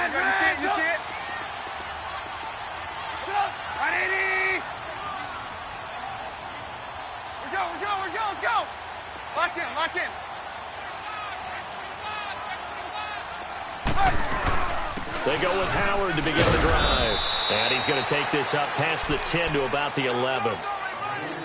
You see it? 180! We're go, let's go! Lock in. They go with Howard to begin the drive. And he's going to take this up past the 10 to about the 11.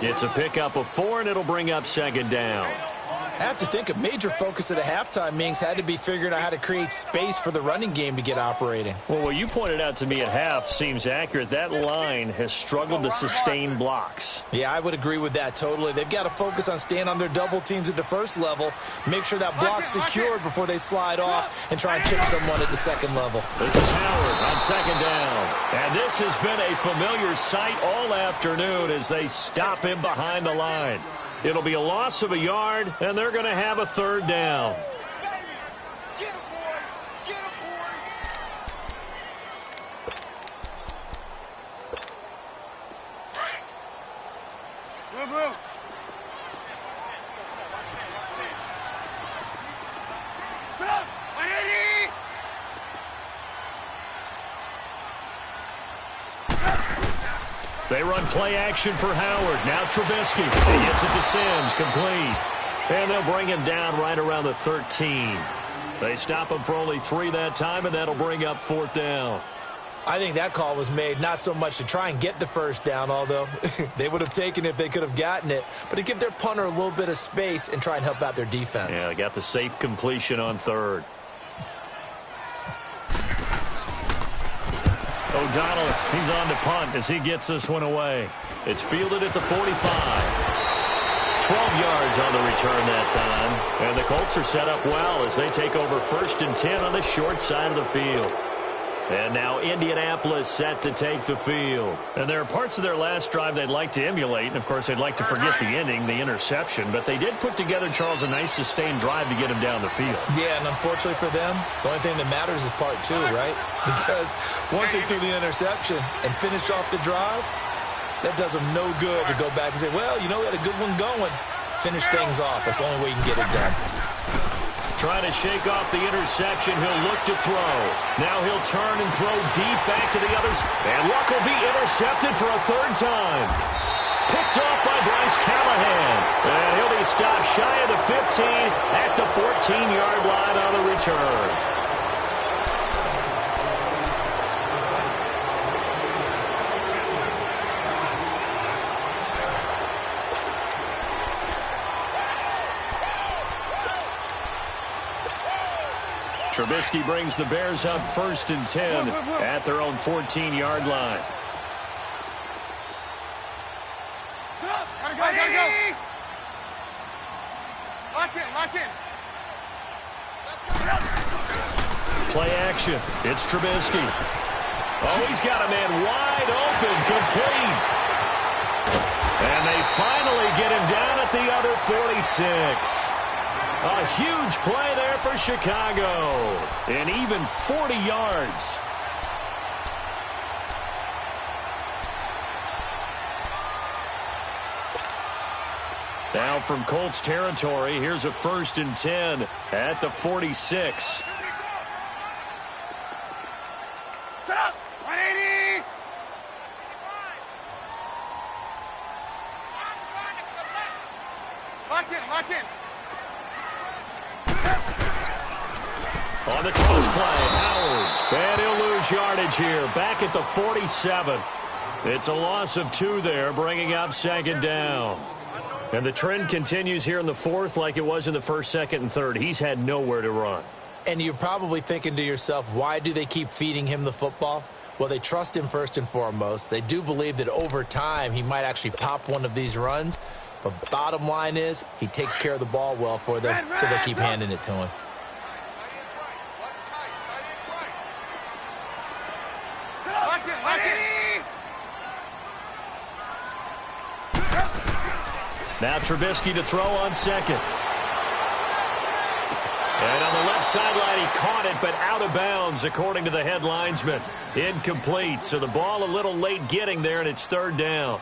It's a pickup of 4, and it'll bring up second down. I have to think a major focus of the halftime meetings had to be figuring out how to create space for the running game to get operating. Well, what you pointed out to me at half seems accurate. That line has struggled to sustain blocks. Yeah, I would agree with that totally. They've got to focus on staying on their double teams at the first level, make sure that block's secured before they slide off and try and chip someone at the second level. This is Howard on second down. And this has been a familiar sight all afternoon as they stop him behind the line. It'll be a loss of a yard, and they're going to have a third down. Move. Put up! 180! They run play action for Howard. Now Trubisky. He gets it to Sims. Complete. And they'll bring him down right around the 13. They stop him for only 3 that time, and that'll bring up fourth down. I think that call was made not so much to try and get the first down, although they would have taken it if they could have gotten it, but to give their punter a little bit of space and try and help out their defense. Yeah, they got the safe completion on third. O'Donnell, he's on to punt as he gets this one away. It's fielded at the 45. 12 yards on the return that time. And the Colts are set up well as they take over 1st and 10 on the short side of the field. And now Indianapolis set to take the field. And there are parts of their last drive they'd like to emulate. And, of course, they'd like to forget the ending, the interception. But they did put together, Charles, a nice sustained drive to get him down the field. Yeah, and unfortunately for them, the only thing that matters is part 2, right? Because once they threw the interception and finished off the drive, that does them no good to go back and say, well, you know, we had a good one going. Finish things off. That's the only way you can get it done. Trying to shake off the interception. He'll look to throw. Now he'll turn and throw deep back to the others. And Luck will be intercepted for a third time. Picked off by Bryce Callahan. And he'll be stopped shy of the 15 at the 14-yard line on the return. Trubisky brings the Bears up 1st and 10 at their own 14-yard line. Gotta go. Lock in. Play action. It's Trubisky. Oh, he's got a man wide open, complete. And they finally get him down at the other 46. A huge play there for Chicago. And even 40 yards. Now from Colts territory, here's a 1st and 10 at the 46. Set up! 180! Lock in. On the toss play, Howard. And he'll lose yardage here. Back at the 47. It's a loss of 2 there, bringing up second down. And the trend continues here in the 4th like it was in the 1st, 2nd, and 3rd. He's had nowhere to run. And you're probably thinking to yourself, why do they keep feeding him the football? Well, they trust him first and foremost. They do believe that over time he might actually pop one of these runs. But bottom line is he takes care of the ball well for them, so they'll keep handing it to him. Lock in. Now Trubisky to throw on second. And on the left sideline, he caught it, but out of bounds, according to the head linesman. Incomplete, so the ball a little late getting there, and it's third down.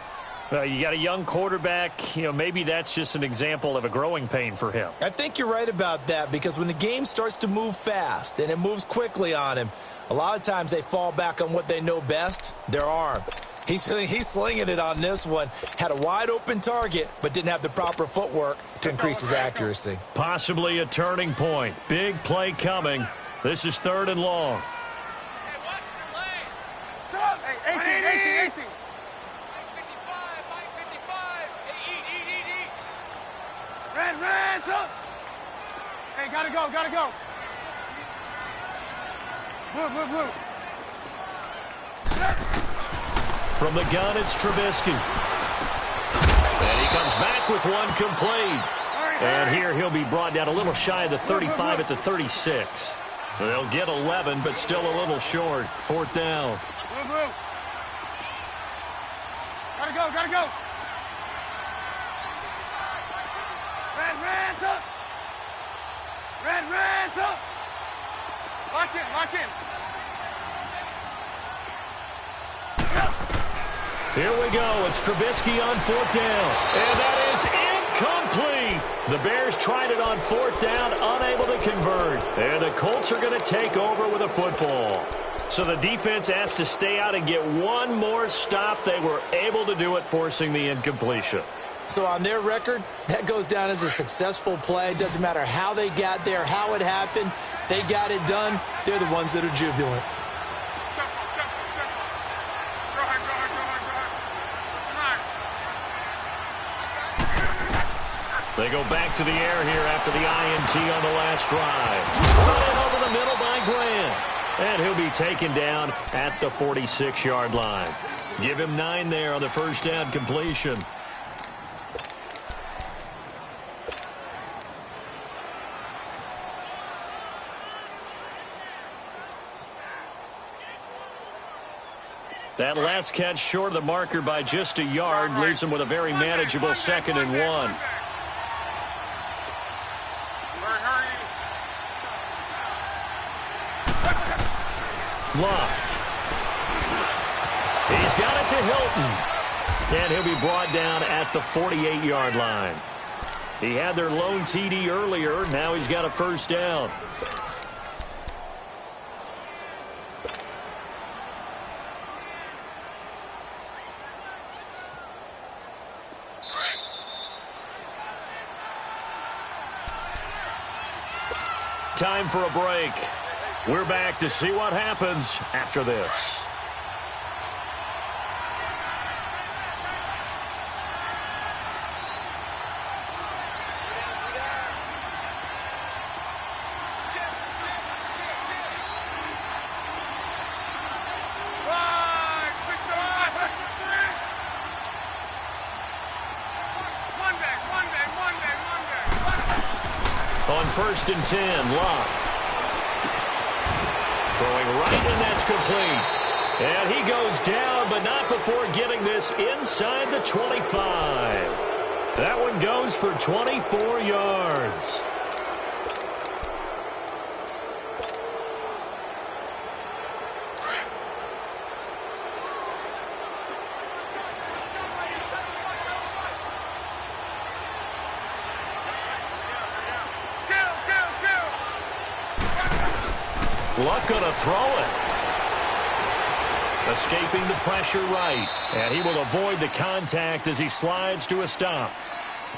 You got a young quarterback. Maybe that's just an example of a growing pain for him. I think you're right about that, because when the game starts to move fast and it moves quickly on him, a lot of times they fall back on what they know best, their arm. He's slinging it on this one. Had a wide-open target, but didn't have the proper footwork to increase his accuracy. Possibly a turning point. Big play coming. This is 3rd and long. Hey, watch your lane. Hey, 18. Red, up. Hey, gotta go. Blue. From the gun, it's Trubisky. And he comes back with one complete. And here he'll be brought down a little shy of the 35 at the 36. They'll get 11, but still a little short. 4th down. Blue. Gotta go. Red, up. Red, up. Lock in. Here we go. It's Trubisky on 4th down. And that is incomplete. The Bears tried it on 4th down, unable to convert. And the Colts are going to take over with a football. So the defense asked to stay out and get one more stop. They were able to do it, forcing the incompletion. So on their record, that goes down as a successful play. Doesn't matter how they got there, how it happened. They got it done. They're the ones that are jubilant. They go back to the air here after the INT on the last drive. Running over the middle by Grant. And he'll be taken down at the 46-yard line. Give him 9 there on the 1st down completion. That last catch short of the marker by just a yard leaves him with a very manageable 2nd and 1. Love. He's got it to Hilton. And he'll be brought down at the 48-yard line. He had their lone TD earlier. Now he's got a 1st down. Time for a break. We're back to see what happens after this. On 1st and 10, Locke. Throwing right, and that's complete. And he goes down, but not before getting this inside the 25. That one goes for 24 yards. Luck going to throw it. Escaping the pressure right. And he will avoid the contact as he slides to a stop.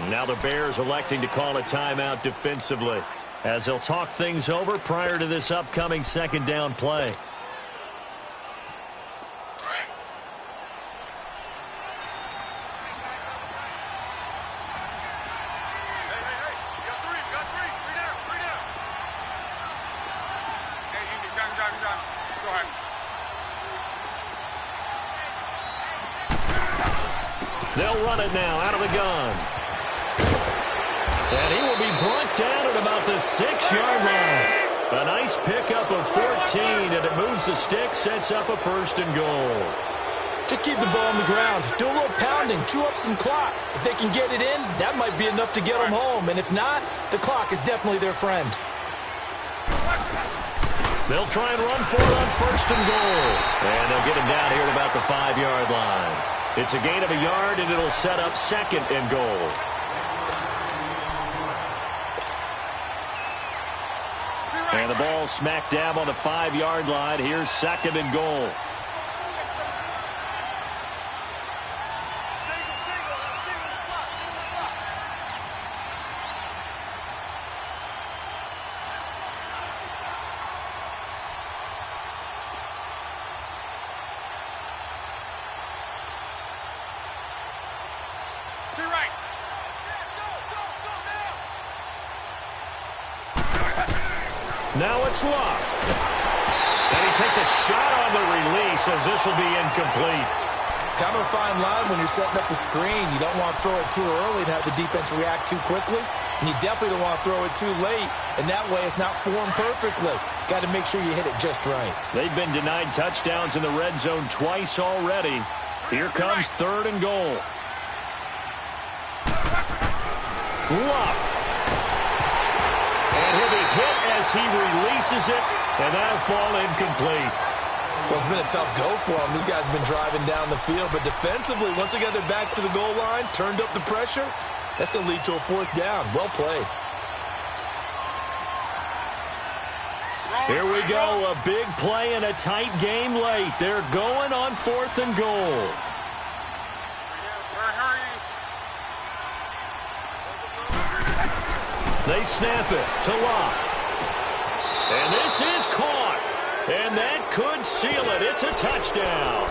Now the Bears electing to call a timeout defensively as they'll talk things over prior to this upcoming 2nd down play. They'll run it now out of the gun. And he will be brought down at about the 6-yard line. A nice pickup of 14, and it moves the stick, sets up a 1st and goal. Just keep the ball on the ground. Do a little pounding. Chew up some clock. If they can get it in, that might be enough to get them home. And if not, the clock is definitely their friend. They'll try and run for it on 1st and goal. And they'll get him down here at about the 5-yard line. It's a gain of a yard, and it'll set up 2nd and goal. And the ball smack dab on the 5-yard line. Here's 2nd and goal. Now it's Luck. And he takes a shot on the release as this will be incomplete. Kind of a fine line when you're setting up the screen. You don't want to throw it too early and have the defense react too quickly. And you definitely don't want to throw it too late. And that way it's not formed perfectly. Got to make sure you hit it just right. They've been denied touchdowns in the red zone twice already. Here comes 3rd and goal. Luck. And he'll be hit as he releases it, and that'll fall incomplete. Well, it's been a tough go for him. These guys have been driving down the field, but defensively, once they got their backs to the goal line, turned up the pressure, that's going to lead to a 4th down. Well played. Here we go, a big play in a tight game late. They're going on 4th and goal. They snap it to Locke. And this is caught. And that could seal it. It's a touchdown.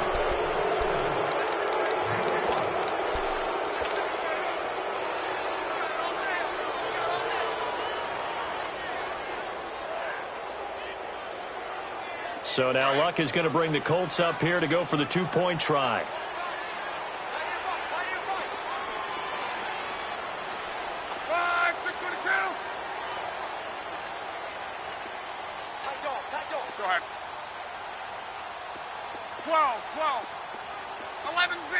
So now Luck is going to bring the Colts up here to go for the 2-point try. Go ahead. 12, 11Z.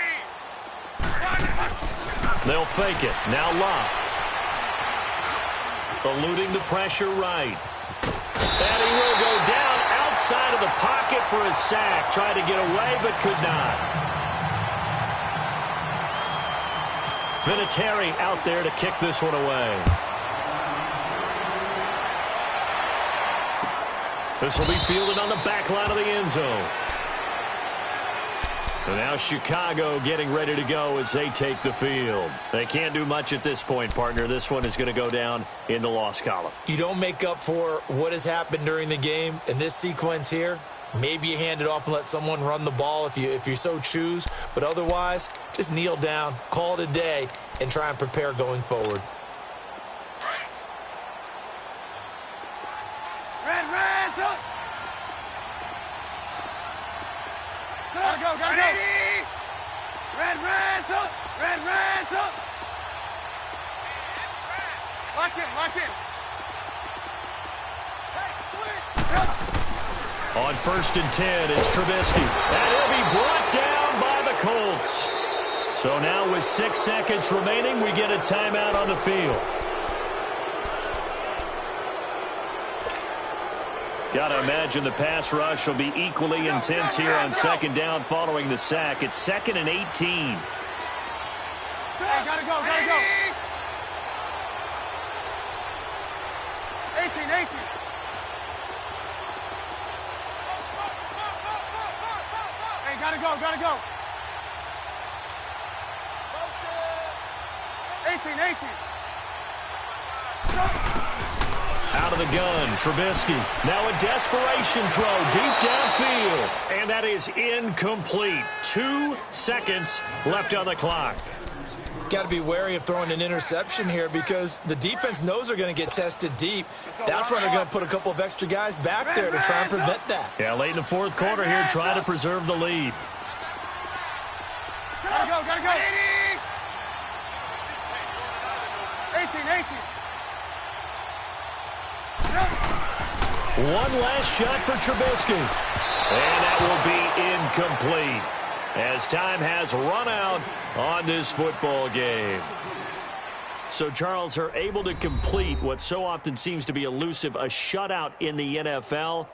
They'll fake it. Now Locke. Eluding the pressure right. And he will go down outside of the pocket for a sack. Tried to get away, but could not. Vinatieri out there to kick this one away. This will be fielded on the back line of the end zone. And now Chicago getting ready to go as they take the field. They can't do much at this point, partner. This one is going to go down in the loss column. You don't make up for what has happened during the game. In this sequence here, maybe you hand it off and let someone run the ball if you so choose. But otherwise, just kneel down, call it a day, and try and prepare going forward. Gotta go. Red, Lock in. Hey, on 1st and 10, it's Trubisky. And he'll be brought down by the Colts. So now with 6 seconds remaining, we get a timeout on the field. Got to imagine the pass rush will be equally intense here on 2nd down following the sack. It's 2nd and 18. Hey, gotta go. 18. Hey, gotta go. 18. Out of the gun, Trubisky. Now a desperation throw deep downfield. And that is incomplete. 2 seconds left on the clock. Got to be wary of throwing an interception here because the defense knows they're going to get tested deep. That's why they're going to put a couple of extra guys back there to try and prevent that. Yeah, late in the 4th quarter here, trying to preserve the lead. Gotta go. 18. One last shot for Trubisky. And that will be incomplete as time has run out on this football game. So, Charles, are able to complete what so often seems to be elusive, a shutout in the NFL.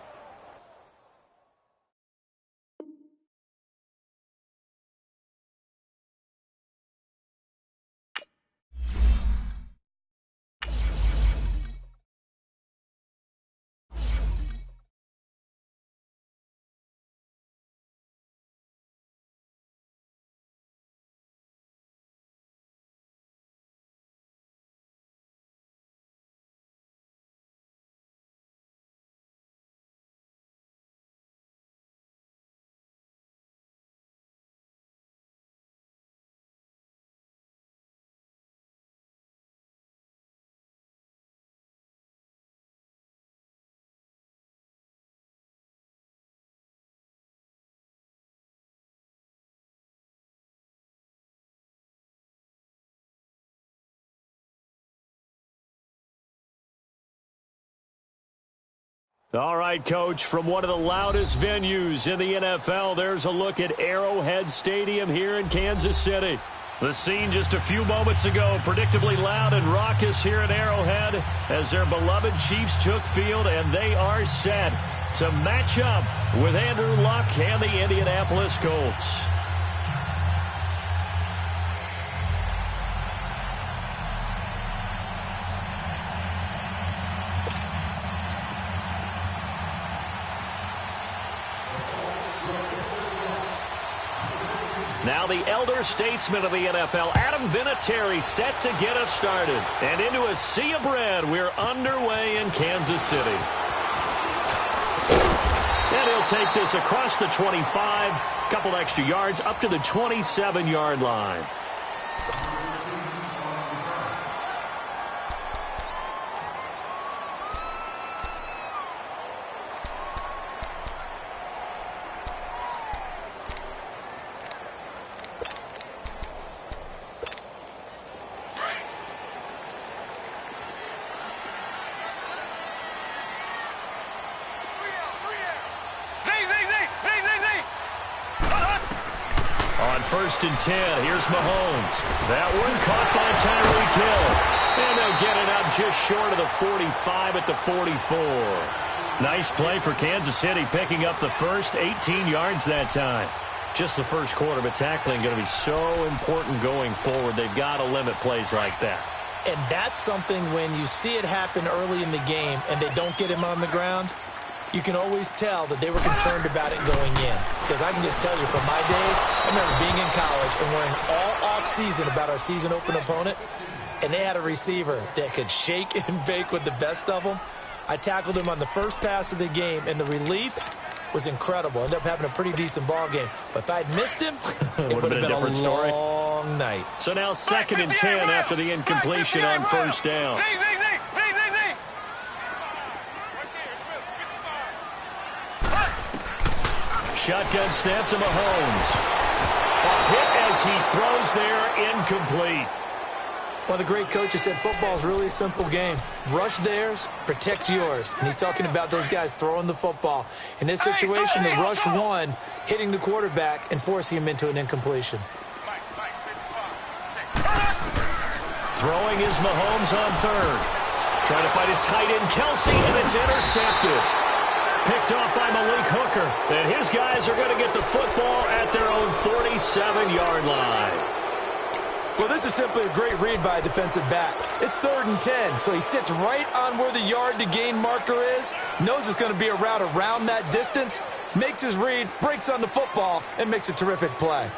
All right, Coach, from one of the loudest venues in the NFL, there's a look at Arrowhead Stadium here in Kansas City. The scene just a few moments ago, predictably loud and raucous here at Arrowhead as their beloved Chiefs took field, and they are set to match up with Andrew Luck and the Indianapolis Colts. Now the elder statesman of the NFL, Adam Vinatieri, set to get us started. And into a sea of red, we're underway in Kansas City. And he'll take this across the 25, couple extra yards, up to the 27-yard line. First and 10. Here's Mahomes. That one caught by Tyreek Hill. And they'll get it up just short of the 45 at the 44. Nice play for Kansas City, picking up the first 18 yards that time. Just the first quarter, but tackling going to be so important going forward. They've got to limit plays like that. And that's something when you see it happen early in the game and they don't get him on the ground, you can always tell that they were concerned about it going in. Because I can just tell you from my days, I remember being in college and worrying all off-season about our season-open opponent, and they had a receiver that could shake and bake with the best of them. I tackled him on the first pass of the game, and the relief was incredible. Ended up having a pretty decent ball game. But if I'd missed him, it would have been a long night. So now 2nd and 10 after the incompletion on first down. Shotgun snap to Mahomes. A hit as he throws there, incomplete. Well, the great coach has said football is really a simple game. Rush theirs, protect yours. And he's talking about those guys throwing the football. In this situation, they rush one, hitting the quarterback and forcing him into an incompletion. Throwing is Mahomes on third. Trying to fight his tight end, Kelsey, and it's intercepted. Picked off by Malik Hooker. And his guys are going to get the football at their own 47-yard line. Well, this is simply a great read by a defensive back. It's 3rd and 10, so he sits right on where the yard-to-gain marker is, knows it's going to be a route around that distance, makes his read, breaks on the football, and makes a terrific play.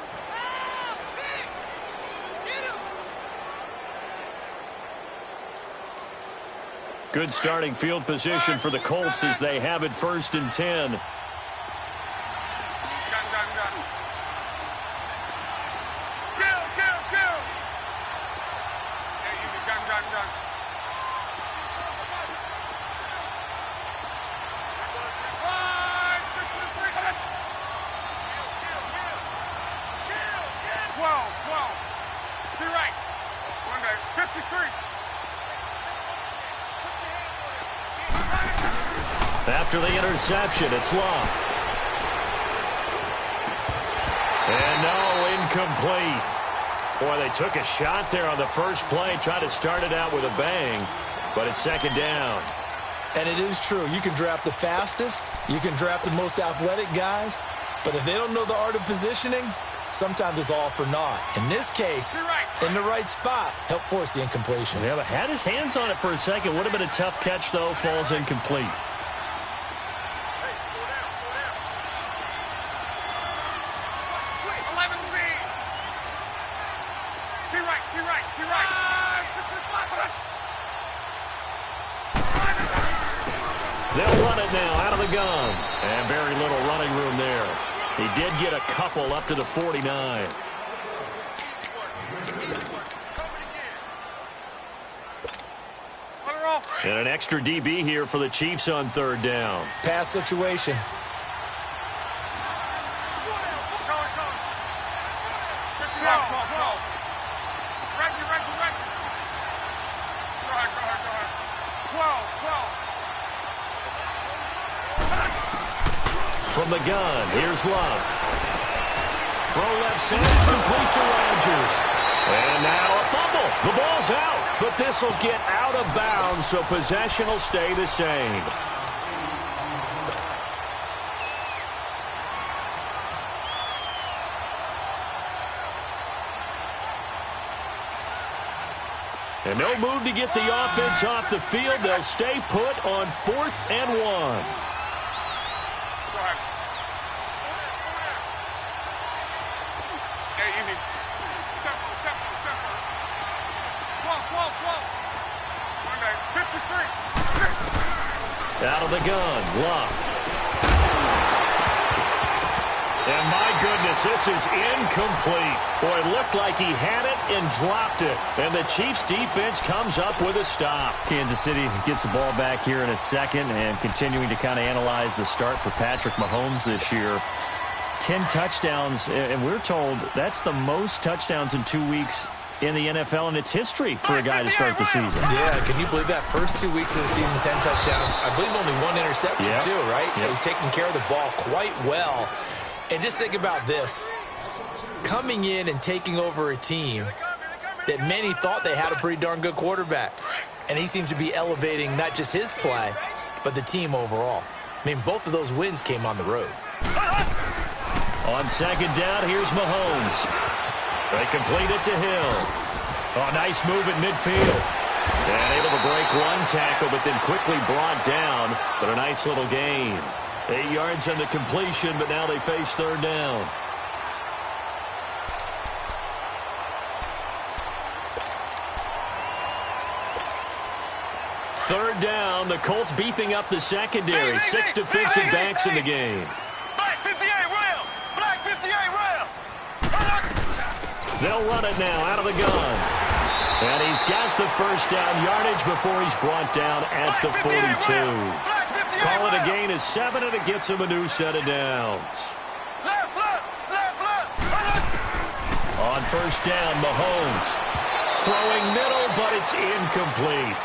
Good starting field position for the Colts as they have it 1st and 10. After the interception, it's long. And no, incomplete. Boy, they took a shot there on the first play, tried to start it out with a bang, but it's 2nd down. And it is true. You can draft the fastest, you can draft the most athletic guys, but if they don't know the art of positioning, sometimes it's all for naught. In this case, in the right spot, help force the incompletion. Yeah, but had his hands on it for a second. Would have been a tough catch, though. Falls incomplete. They'll run it now out of the gun. And very little running room there. He did get a couple up to the 49. And an extra DB here for the Chiefs on 3rd down. Pass situation. From the gun, here's Love. Throw left side's complete to Rodgers. And now a fumble. The ball's out, but this will get out of bounds, so possession will stay the same. And no move to get the offense off the field. They'll stay put on 4th and 1. Out of the gun, Love. And my goodness, this is incomplete. Boy, it looked like he had it and dropped it. And the Chiefs defense comes up with a stop. Kansas City gets the ball back here in a second and continuing to kind of analyze the start for Patrick Mahomes this year. 10 touchdowns, and we're told that's the most touchdowns in 2 weeks in the NFL in its history for a guy to start the season. Yeah, can you believe that? First 2 weeks of the season, 10 touchdowns. I believe only 1 interception, too, right? So he's taking care of the ball quite well. And just think about this. Coming in and taking over a team that many thought they had a pretty darn good quarterback. And he seems to be elevating not just his play, but the team overall. I mean, both of those wins came on the road. On second down, here's Mahomes. They complete it to Hill. Oh, nice move at midfield. And able to break one tackle, but then quickly brought down. But a nice little gain. 8 yards on the completion, but now they face 3rd down. Third down, the Colts beefing up the secondary. 6 defensive backs in the game. Black 58 rail! Black 58 rail! They'll run it now out of the gun. And he's got the first down yardage before he's brought down at the 42. Call it a gain of 7, and it gets him a new set of downs. On first down, Mahomes. Throwing middle, but it's incomplete.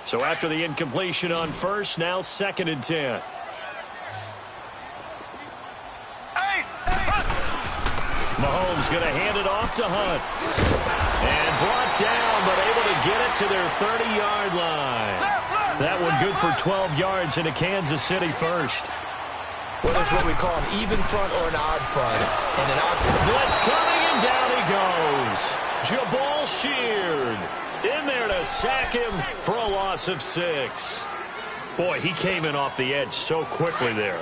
So after the incompletion on first, now 2nd and 10. Mahomes going to hand it off to Hunt. And brought down, but able to get it to their 30-yard line. That one good for 12 yards into Kansas City first. Well, that's what we call an even front or an odd front. And an odd front. Blitz coming, and down he goes. Jabal Sheard in there to sack him for a loss of 6. Boy, he came in off the edge so quickly there.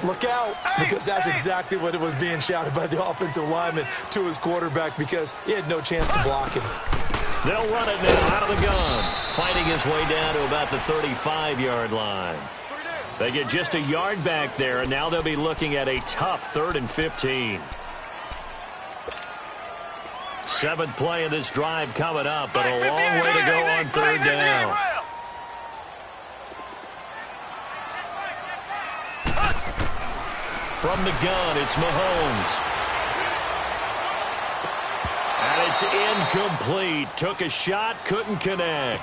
Look out, because that's exactly what it was being shouted by the offensive lineman to his quarterback, because he had no chance to block him. They'll run it now out of the gun, fighting his way down to about the 35-yard line. They get just a yard back there, and now they'll be looking at a tough 3rd and 15. 7th play of this drive coming up, but a long way to go on 3rd down. From the gun, it's Mahomes. And it's incomplete. Took a shot, couldn't connect.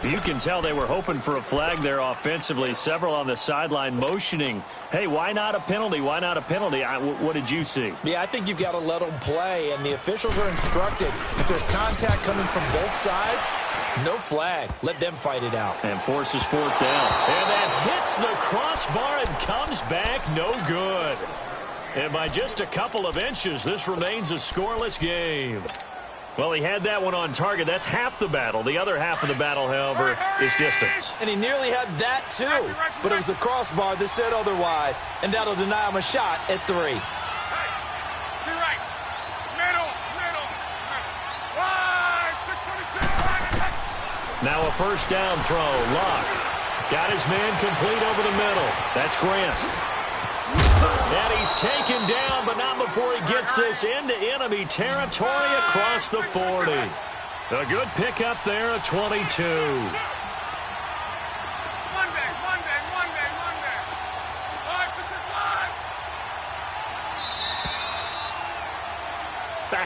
You can tell they were hoping for a flag there offensively. Several on the sideline motioning, hey, why not a penalty? Why not a penalty? What did you see? Yeah, I think you've got to let them play, and the officials are instructed. If there's contact coming from both sides, no flag. Let them fight it out. And forces 4th down. And that hits the crossbar and comes back no good. And by just a couple of inches, this remains a scoreless game. Well, he had that one on target. That's half the battle. The other half of the battle, however, is distance. And he nearly had that, too. But it was the crossbar that said otherwise. And that'll deny him a shot at 3. Now a first down throw. Luck got his man complete over the middle. That's Grant. And he's taken down, but not before he gets this into enemy territory across the 40. A good pickup there at 22.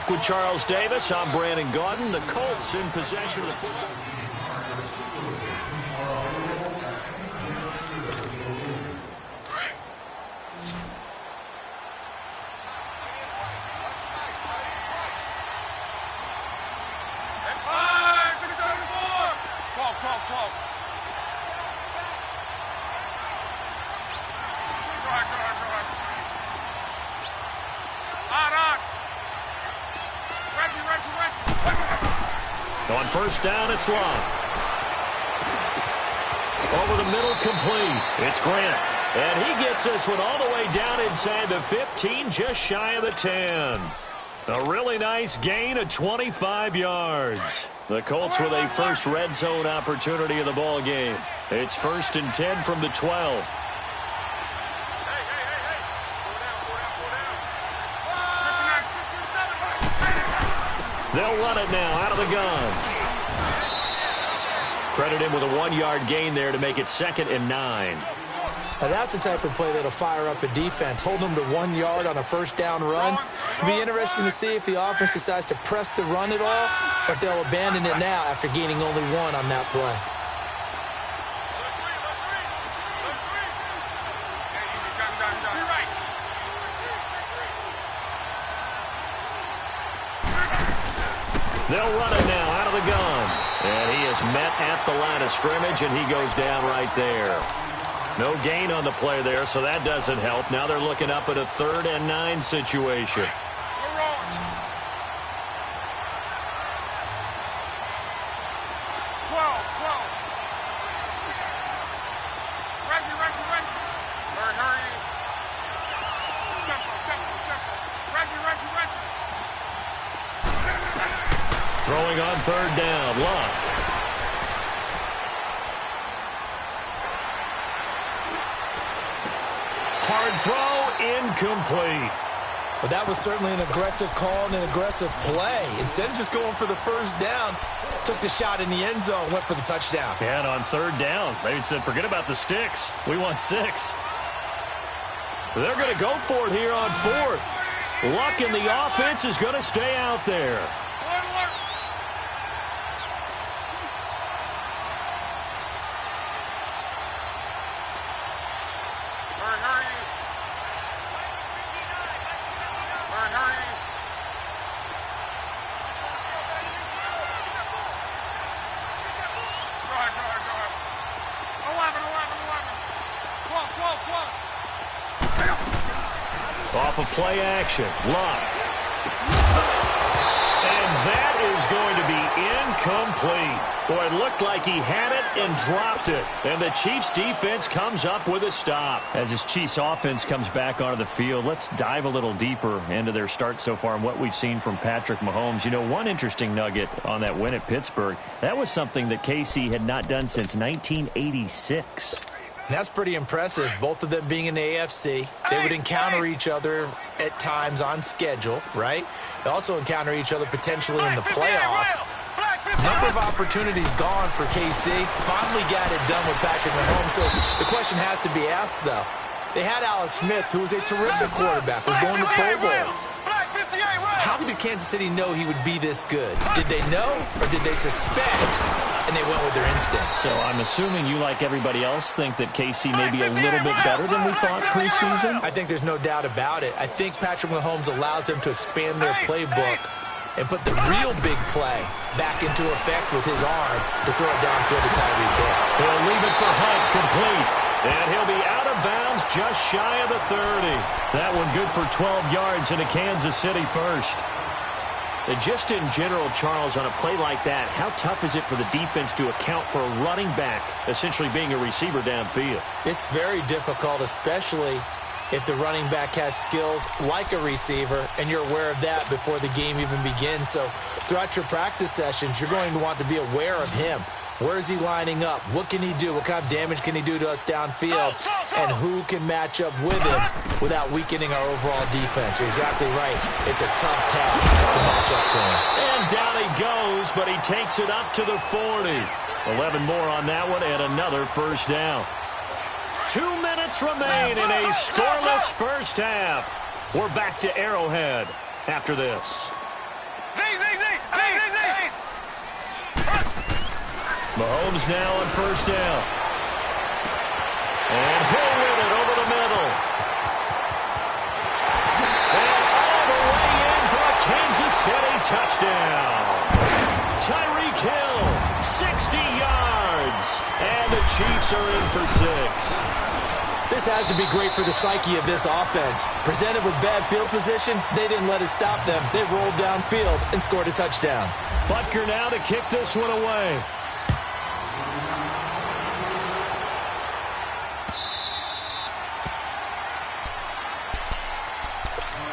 back with Charles Davis. I'm Brandon Gaudin. The Colts in possession of the football. On first down, it's Long. Over the middle, complete. It's Grant. And he gets this one all the way down inside the 15, just shy of the 10. A really nice gain of 25 yards. The Colts with a first red zone opportunity of the ball game. It's 1st and 10 from the 12. They'll run it now out of the gun. Credit him with a 1-yard gain there to make it 2nd and 9. Now that's the type of play that'll fire up a defense. Hold them to 1 yard on a first down run. It'll be interesting to see if the offense decides to press the run at all, or if they'll abandon it now after gaining only 1 on that play. They'll run it now out of the gun. And he is met at the line of scrimmage, and he goes down right there. No gain on the play there, so that doesn't help. Now they're looking up at a 3rd and 9 situation. Throwing on 3rd down, Luck. Hard throw, incomplete. Well, that was certainly an aggressive call and an aggressive play. Instead of just going for the first down, took the shot in the end zone, went for the touchdown. Yeah, and on 3rd down, they said, forget about the sticks. We want 6. They're going to go for it here on 4th. Luck in the offense is going to stay out there. Off of play action, Luck. And that is going to be incomplete. Boy, it looked like he had it and dropped it. And the Chiefs defense comes up with a stop. As this Chiefs offense comes back onto the field, let's dive a little deeper into their start so far and what we've seen from Patrick Mahomes. You know, one interesting nugget on that win at Pittsburgh, that was something that KC had not done since 1986. That's pretty impressive, both of them being in the AFC. They would encounter each other at times on schedule, right? They also encounter each other potentially in the playoffs. Number of opportunities gone for KC. Finally got it done with Patrick Mahomes. So the question has to be asked, though. They had Alex Smith, who was a terrific quarterback, was going to Pro Bowls. How did Kansas City know he would be this good? Did they know, or did they suspect, and they went with their instinct? So I'm assuming you, like everybody else, think that KC may be a little bit better than we thought preseason? I think there's no doubt about it. I think Patrick Mahomes allows them to expand their playbook and put the real big play back into effect with his arm to throw it downfield to Tyreek Hill. He'll leave it for Hunt, complete. And he'll be out of bounds just shy of the 30. That one good for 12 yards into Kansas City first. And just in general, Charles, on a play like that, how tough is it for the defense to account for a running back essentially being a receiver downfield? It's very difficult, especially if the running back has skills like a receiver, and you're aware of that before the game even begins. So throughout your practice sessions, you're going to want to be aware of him. Where is he lining up? What can he do? What kind of damage can he do to us downfield? And who can match up with him without weakening our overall defense? You're exactly right. It's a tough task to match up to him. And down he goes, but he takes it up to the 40. 11 more on that one and another first down. 2 minutes remain in a scoreless first half. We're back to Arrowhead after this. Mahomes now on first down. And he'll win it over the middle. And all the way in for a Kansas City touchdown. Tyreek Hill, 60 yards. And the Chiefs are in for 6. This has to be great for the psyche of this offense. Presented with bad field position, they didn't let it stop them. They rolled downfield and scored a touchdown. Butker now to kick this one away.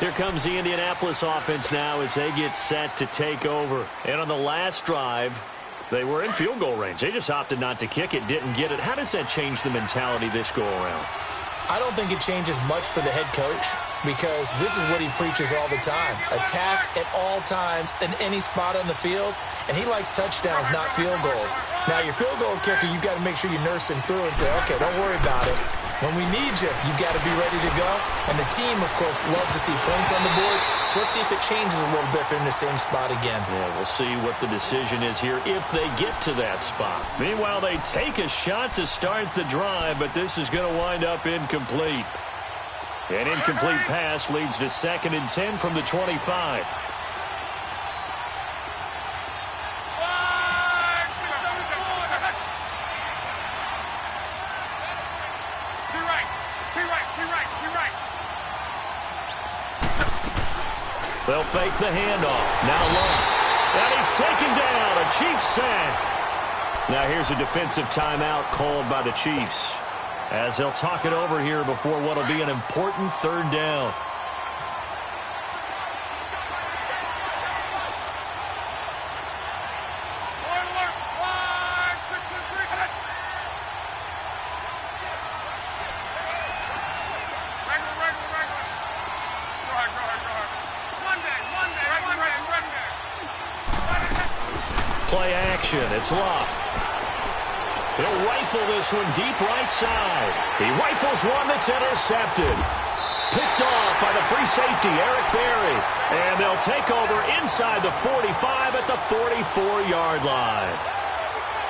Here comes the Indianapolis offense now as they get set to take over. And on the last drive, they were in field goal range. They just opted not to kick it, didn't get it. How does that change the mentality this go-around? I don't think it changes much for the head coach because this is what he preaches all the time. Attack at all times in any spot on the field, and he likes touchdowns, not field goals. Now, your field goal kicker, you got to make sure you nurse him through and say, okay, don't worry about it. When we need you, you got to be ready to go. And the team, of course, loves to see points on the board. So let's see if it changes a little bit if they're in the same spot again. Yeah, we'll see what the decision is here if they get to that spot. Meanwhile, they take a shot to start the drive, but this is going to wind up incomplete. An incomplete pass leads to 2nd and 10 from the 25. They'll fake the handoff. Now long. And he's taken down. A Chiefs sack. Now here's a defensive timeout called by the Chiefs as they'll talk it over here before what will be an important 3rd down. Play action. It's Locke. He'll rifle this one deep right side. He rifles one that's intercepted. Picked off by the free safety, Eric Berry. And they'll take over inside the 45 at the 44-yard line.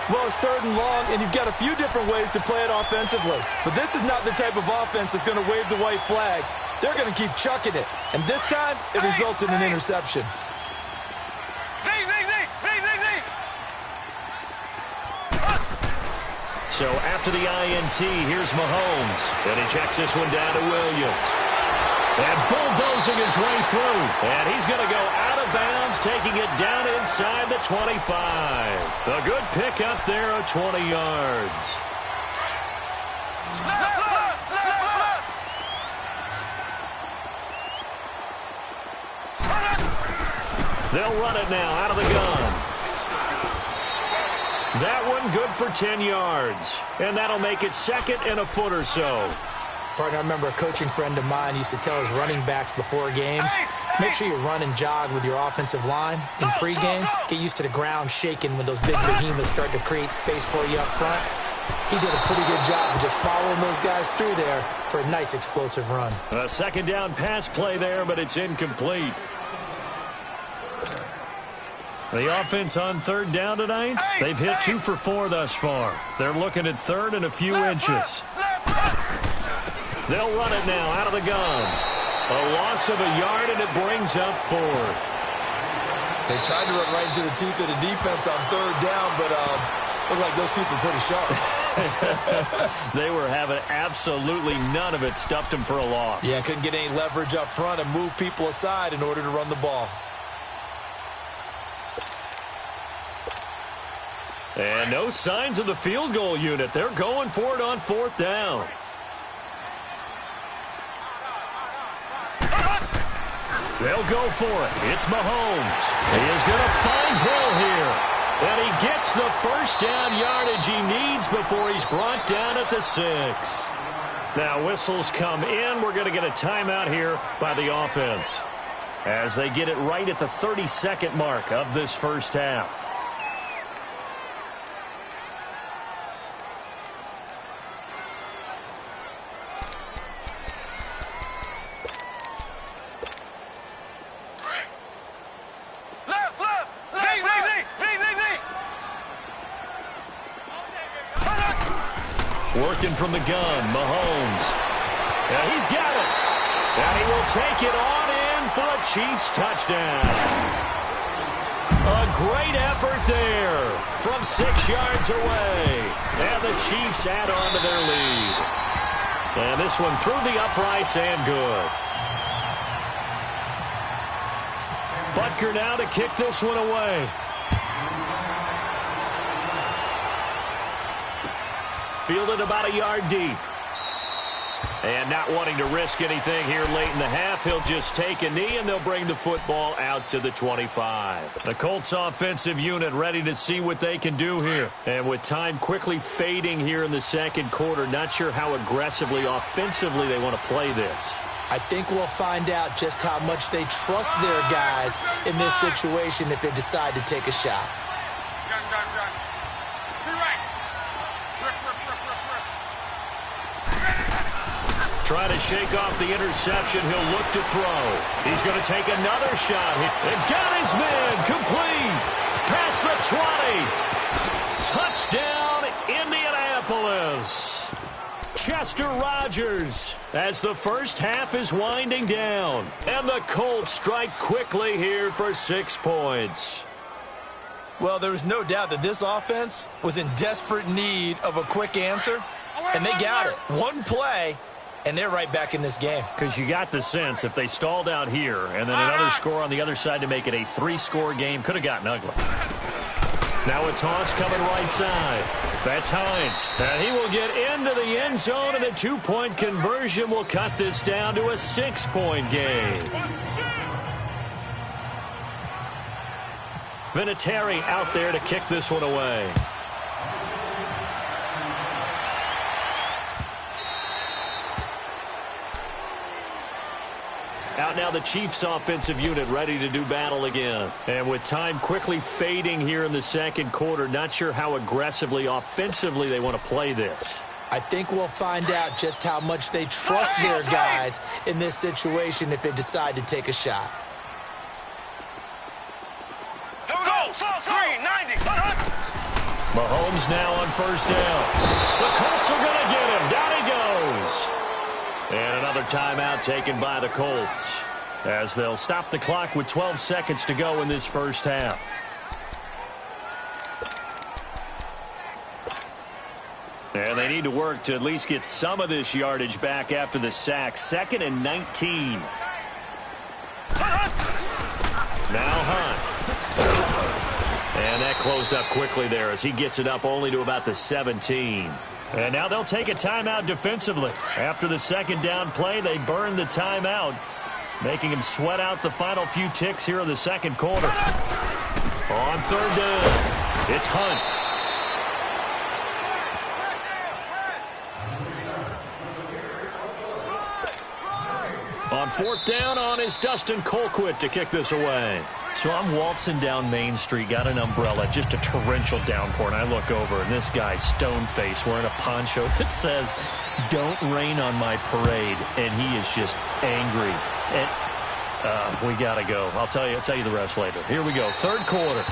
Well, it's 3rd and long, and you've got a few different ways to play it offensively. But this is not the type of offense that's going to wave the white flag. They're going to keep chucking it. And this time, it results in an interception. So after the INT, here's Mahomes. And he checks this one down to Williams. And bulldozing his way through. And he's going to go out of bounds, taking it down inside the 25. A good pick up there of 20 yards. They'll run it now out of the gun. That one good for 10 yards. And that'll make it 2nd and a foot or so. Partner, I remember a coaching friend of mine used to tell his running backs before games, make sure you run and jog with your offensive line in pregame. Get used to the ground shaking when those big behemoths start to create space for you up front. He did a pretty good job of just following those guys through there for a nice explosive run. A 2nd down pass play there, but it's incomplete. The offense on 3rd down tonight, they've hit 2 for 4 thus far. They're looking at 3rd and a few inches. They'll run it now out of the gun. A loss of a yard, and it brings up 4th. They tried to run right into the teeth of the defense on 3rd down, but looked like those teeth were pretty sharp. They were having absolutely none of it. Stuffed them for a loss. Yeah, couldn't get any leverage up front and move people aside in order to run the ball. And no signs of the field goal unit. They're going for it on 4th down. They'll go for it. It's Mahomes. He is going to find Hill here. And he gets the 1st down yardage he needs before he's brought down at the 6. Now whistles come in. We're going to get a timeout here by the offense as they get it right at the 32nd mark of this first half. from the gun, Mahomes. And he's got it. And he will take it on in for a Chiefs touchdown. A great effort there from 6 yards away. And the Chiefs add on to their lead. And this one through the uprights and good. Butker now to kick this one away. Fielded about a yard deep. And not wanting to risk anything here late in the half, he'll just take a knee and they'll bring the football out to the 25. The Colts offensive unit ready to see what they can do here. And with time quickly fading here in the second quarter, not sure how aggressively, offensively they want to play this. I think we'll find out just how much they trust their guys in this situation if they decide to take a shot. Trying to shake off the interception. He'll look to throw. He's going to take another shot. And got his man complete. Past the 20. Touchdown, Indianapolis. Chester Rogers as the first half is winding down. And the Colts strike quickly here for 6 points. Well, there was no doubt that this offense was in desperate need of a quick answer, and they got it. One play, and they're right back in this game. Because you got the sense if they stalled out here and then another score on the other side to make it a 3-score game, could have gotten ugly. Now a toss coming right side. That's Hines. And he will get into the end zone, and a 2-point conversion will cut this down to a 6-point game. Vinatieri out there to kick this one away. Out now the Chiefs offensive unit ready to do battle again. And with time quickly fading here in the second quarter, not sure how aggressively, offensively they want to play this. I think we'll find out just how much they trust their guys in this situation if they decide to take a shot. Mahomes now on first down. The Colts are going to get him. Down he goes. And another timeout taken by the Colts as they'll stop the clock with 12 seconds to go in this first half. And they need to work to at least get some of this yardage back after the sack. 2nd and 19. Now Hunt. And that closed up quickly there as he gets it up only to about the 17. And now they'll take a timeout defensively. After the second down play, they burn the timeout, making him sweat out the final few ticks here in the second quarter. On third down, it's Hunt. On fourth down on is Dustin Colquitt to kick this away. So I'm waltzing down Main Street, got an umbrella, just a torrential downpour, and I look over, and this guy, stone-faced, wearing a poncho that says, "Don't rain on my parade," and he is just angry. And we got to go. I'll tell you the rest later. Here we go, third quarter.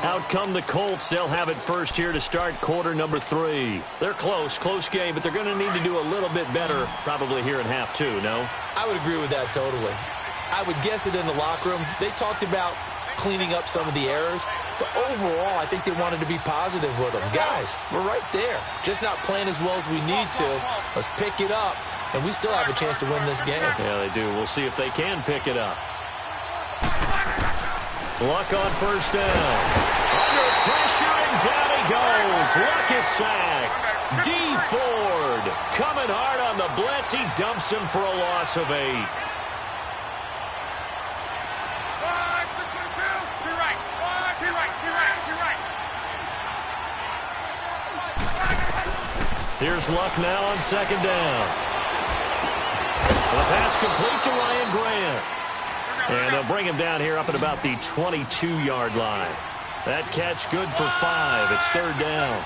Out come the Colts. They'll have it first here to start quarter number 3. They're close game, but they're going to need to do a little bit better probably here in half 2, no? I would agree with that totally. I would guess it in the locker room. They talked about cleaning up some of the errors, but overall, I think they wanted to be positive with them. Guys, we're right there. Just not playing as well as we need to. Let's pick it up, and we still have a chance to win this game. Yeah, they do. We'll see if they can pick it up. Luck on first down. Under pressure, and down he goes. Luck is sacked. D. Ford coming hard on the blitz. He dumps him for a loss of 8. Here's Luck now on second down. The pass complete to Ryan Grant. And they'll bring him down here up at about the 22-yard line. That catch good for 5. It's third down.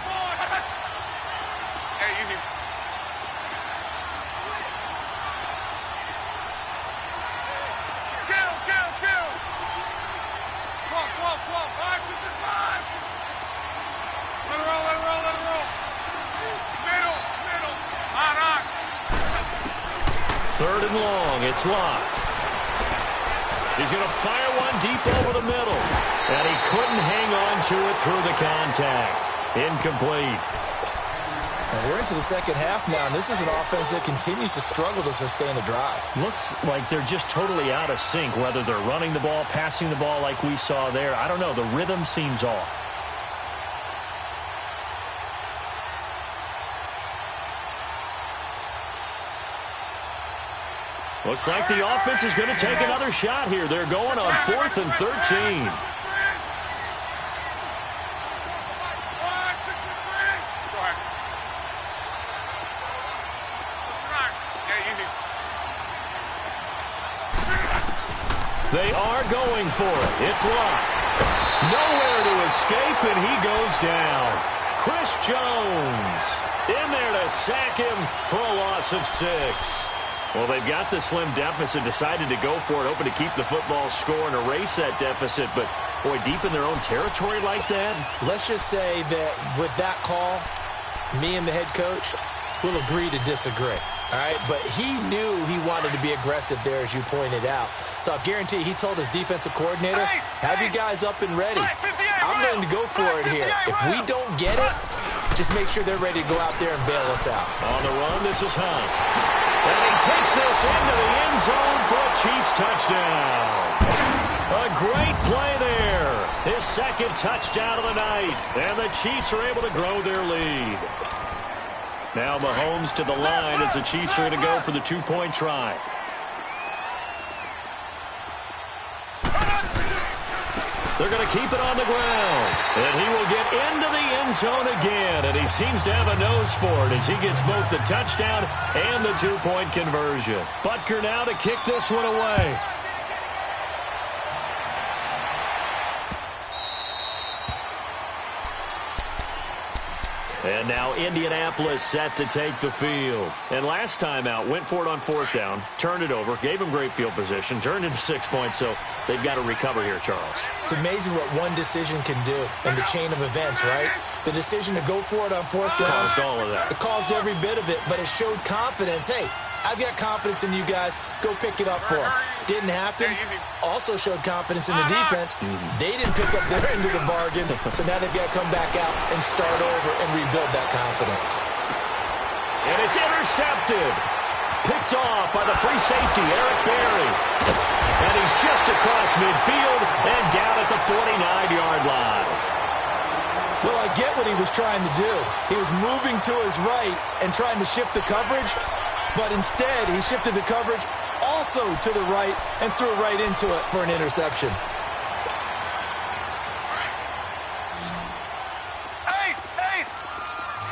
3rd and long. It's Locke. He's going to fire one deep over the middle. And he couldn't hang on to it through the contact. Incomplete. And we're into the second half now, and this is an offense that continues to struggle to sustain a drive. Looks like they're just totally out of sync, whether they're running the ball, passing the ball like we saw there. I don't know. The rhythm seems off. Looks like the offense is going to take another shot here. They're going on 4th and 13. They are going for it. It's Locke. Nowhere to escape, and he goes down. Chris Jones in there to sack him for a loss of 6. Well, they've got the slim deficit, decided to go for it, hoping to keep the football score and erase that deficit. But, boy, deep in their own territory like that. Let's just say that with that call, me and the head coach will agree to disagree. All right, but he knew he wanted to be aggressive there, as you pointed out. So I'll guarantee he told his defensive coordinator, have you guys up and ready. I'm going to go for it here. If we don't get it, just make sure they're ready to go out there and bail us out. On the run, this is Hunt. And he takes this into the end zone for a Chiefs touchdown. A great play there. His second touchdown of the night. And the Chiefs are able to grow their lead. Now Mahomes to the line as the Chiefs are going to go for the 2-point try. They're going to keep it on the ground. And he will get into the end zone again. And he seems to have a nose for it as he gets both the touchdown and the 2-point conversion. Butker now to kick this one away. And now Indianapolis set to take the field. And last time out, went for it on 4th down, turned it over, gave him great field position, turned into 6 points, so they've got to recover here, Charles. It's amazing what one decision can do in the chain of events, right? The decision to go for it on 4th down. Caused all of that. It caused every bit of it, but it showed confidence. Hey, I've got confidence in you guys. Go pick it up for them. Didn't happen. Also showed confidence in the defense. They didn't pick up their end of the bargain, so now they've got to come back out and start over and rebuild that confidence. And it's intercepted. Picked off by the free safety, Eric Berry. And he's just across midfield and down at the 49-yard line. Well, I get what he was trying to do. He was moving to his right and trying to shift the coverage, but instead he shifted the coverage also to the right and threw right into it for an interception. Ace! Ace!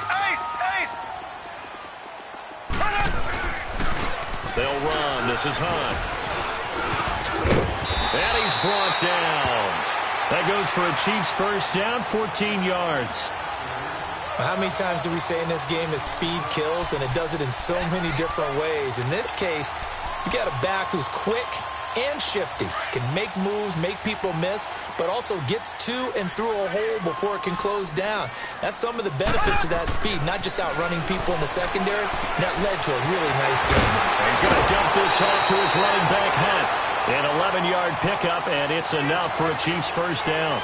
Ace! Ace! They'll run. This is Hunt. And he's brought down. That goes for a Chiefs first down, 14 yards. How many times do we say in this game that speed kills, and it does it in so many different ways? In this case, you got a back who's quick and shifty, can make moves, make people miss, but also gets to and through a hole before it can close down. That's some of the benefits of that speed, not just outrunning people in the secondary. That led to a really nice game. He's going to dump this off to his running back, Hunt. An 11-yard pickup, and it's enough for a Chiefs first down.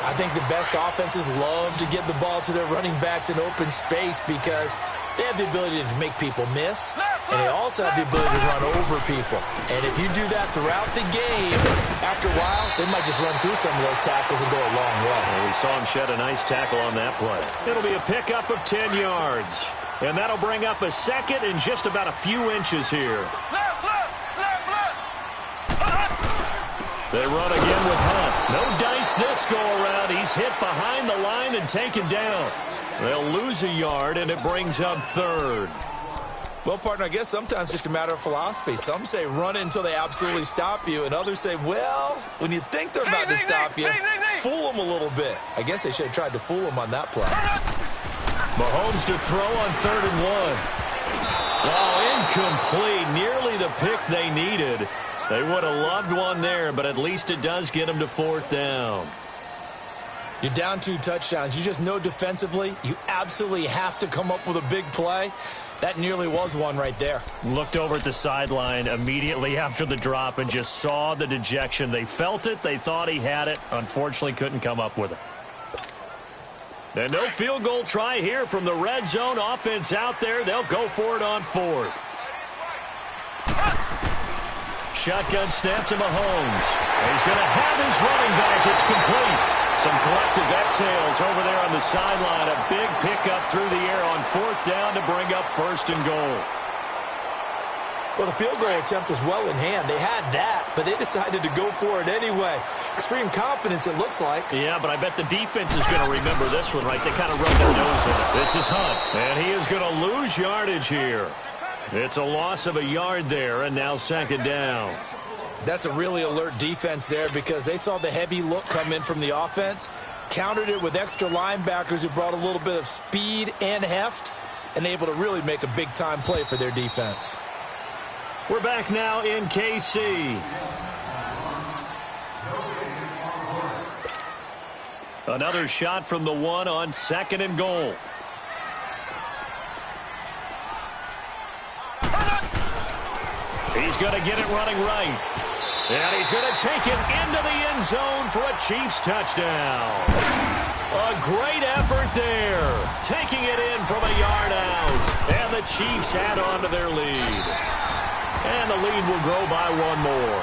I think the best offenses love to get the ball to their running backs in open space because they have the ability to make people miss, and they also have the ability to run over people. And if you do that throughout the game, after a while, they might just run through some of those tackles and go a long way. Well, we saw him shed a nice tackle on that play. It'll be a pickup of 10 yards. And that'll bring up a second and just about a few inches here. They run again with Hunt. No dice this go-around. He's hit behind the line and taken down. They'll lose a yard, and it brings up 3rd. Well, partner, I guess sometimes it's just a matter of philosophy. Some say run it until they absolutely stop you, and others say, well, when you think they're about to stop you, fool them a little bit. I guess they should have tried to fool them on that play. Mahomes to throw on 3rd and 1. Oh, incomplete. Nearly the pick they needed. They would have loved one there, but at least it does get them to 4th down. You're down 2 touchdowns. You just know defensively you absolutely have to come up with a big play. That nearly was one right there. Looked over at the sideline immediately after the drop and just saw the dejection. They felt it. They thought he had it. Unfortunately, couldn't come up with it. And no field goal try here from the red zone. Offense out there. They'll go for it on 4th. Shotgun snap to Mahomes. He's going to have his running back. It's complete. Some collective exhales over there on the sideline. A big pickup through the air on 4th down to bring up 1st and goal. Well, the field goal attempt was well in hand. They had that, but they decided to go for it anyway. Extreme confidence, it looks like. Yeah, but I bet the defense is going to remember this one, right? They kind of rubbed their nose in it. This is Hunt, and he is going to lose yardage here. It's a loss of a yard there, and now 2nd down. That's a really alert defense there because they saw the heavy look come in from the offense, countered it with extra linebackers who brought a little bit of speed and heft, and able to really make a big-time play for their defense. We're back now in KC. Another shot from the 1 on 2nd and goal. He's going to get it running right. And he's going to take it into the end zone for a Chiefs touchdown. A great effort there. Taking it in from a yard out. And the Chiefs add on to their lead. And the lead will grow by 1 more.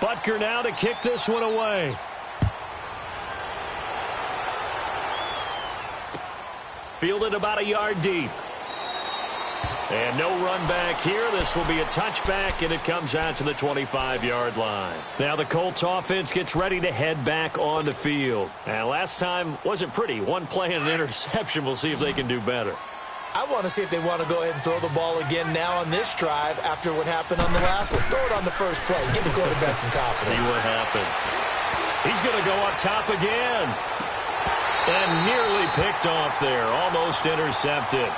Butker now to kick this one away. Fielded about a yard deep. And no run back here. This will be a touchback, and it comes out to the 25-yard line. Now the Colts offense gets ready to head back on the field. And last time wasn't pretty. 1 play and an interception. We'll see if they can do better. I want to see if they want to go ahead and throw the ball again now on this drive after what happened on the last one. Throw it on the first play. Give the quarterback some confidence. See what happens. He's going to go up top again. And nearly picked off there. Almost intercepted.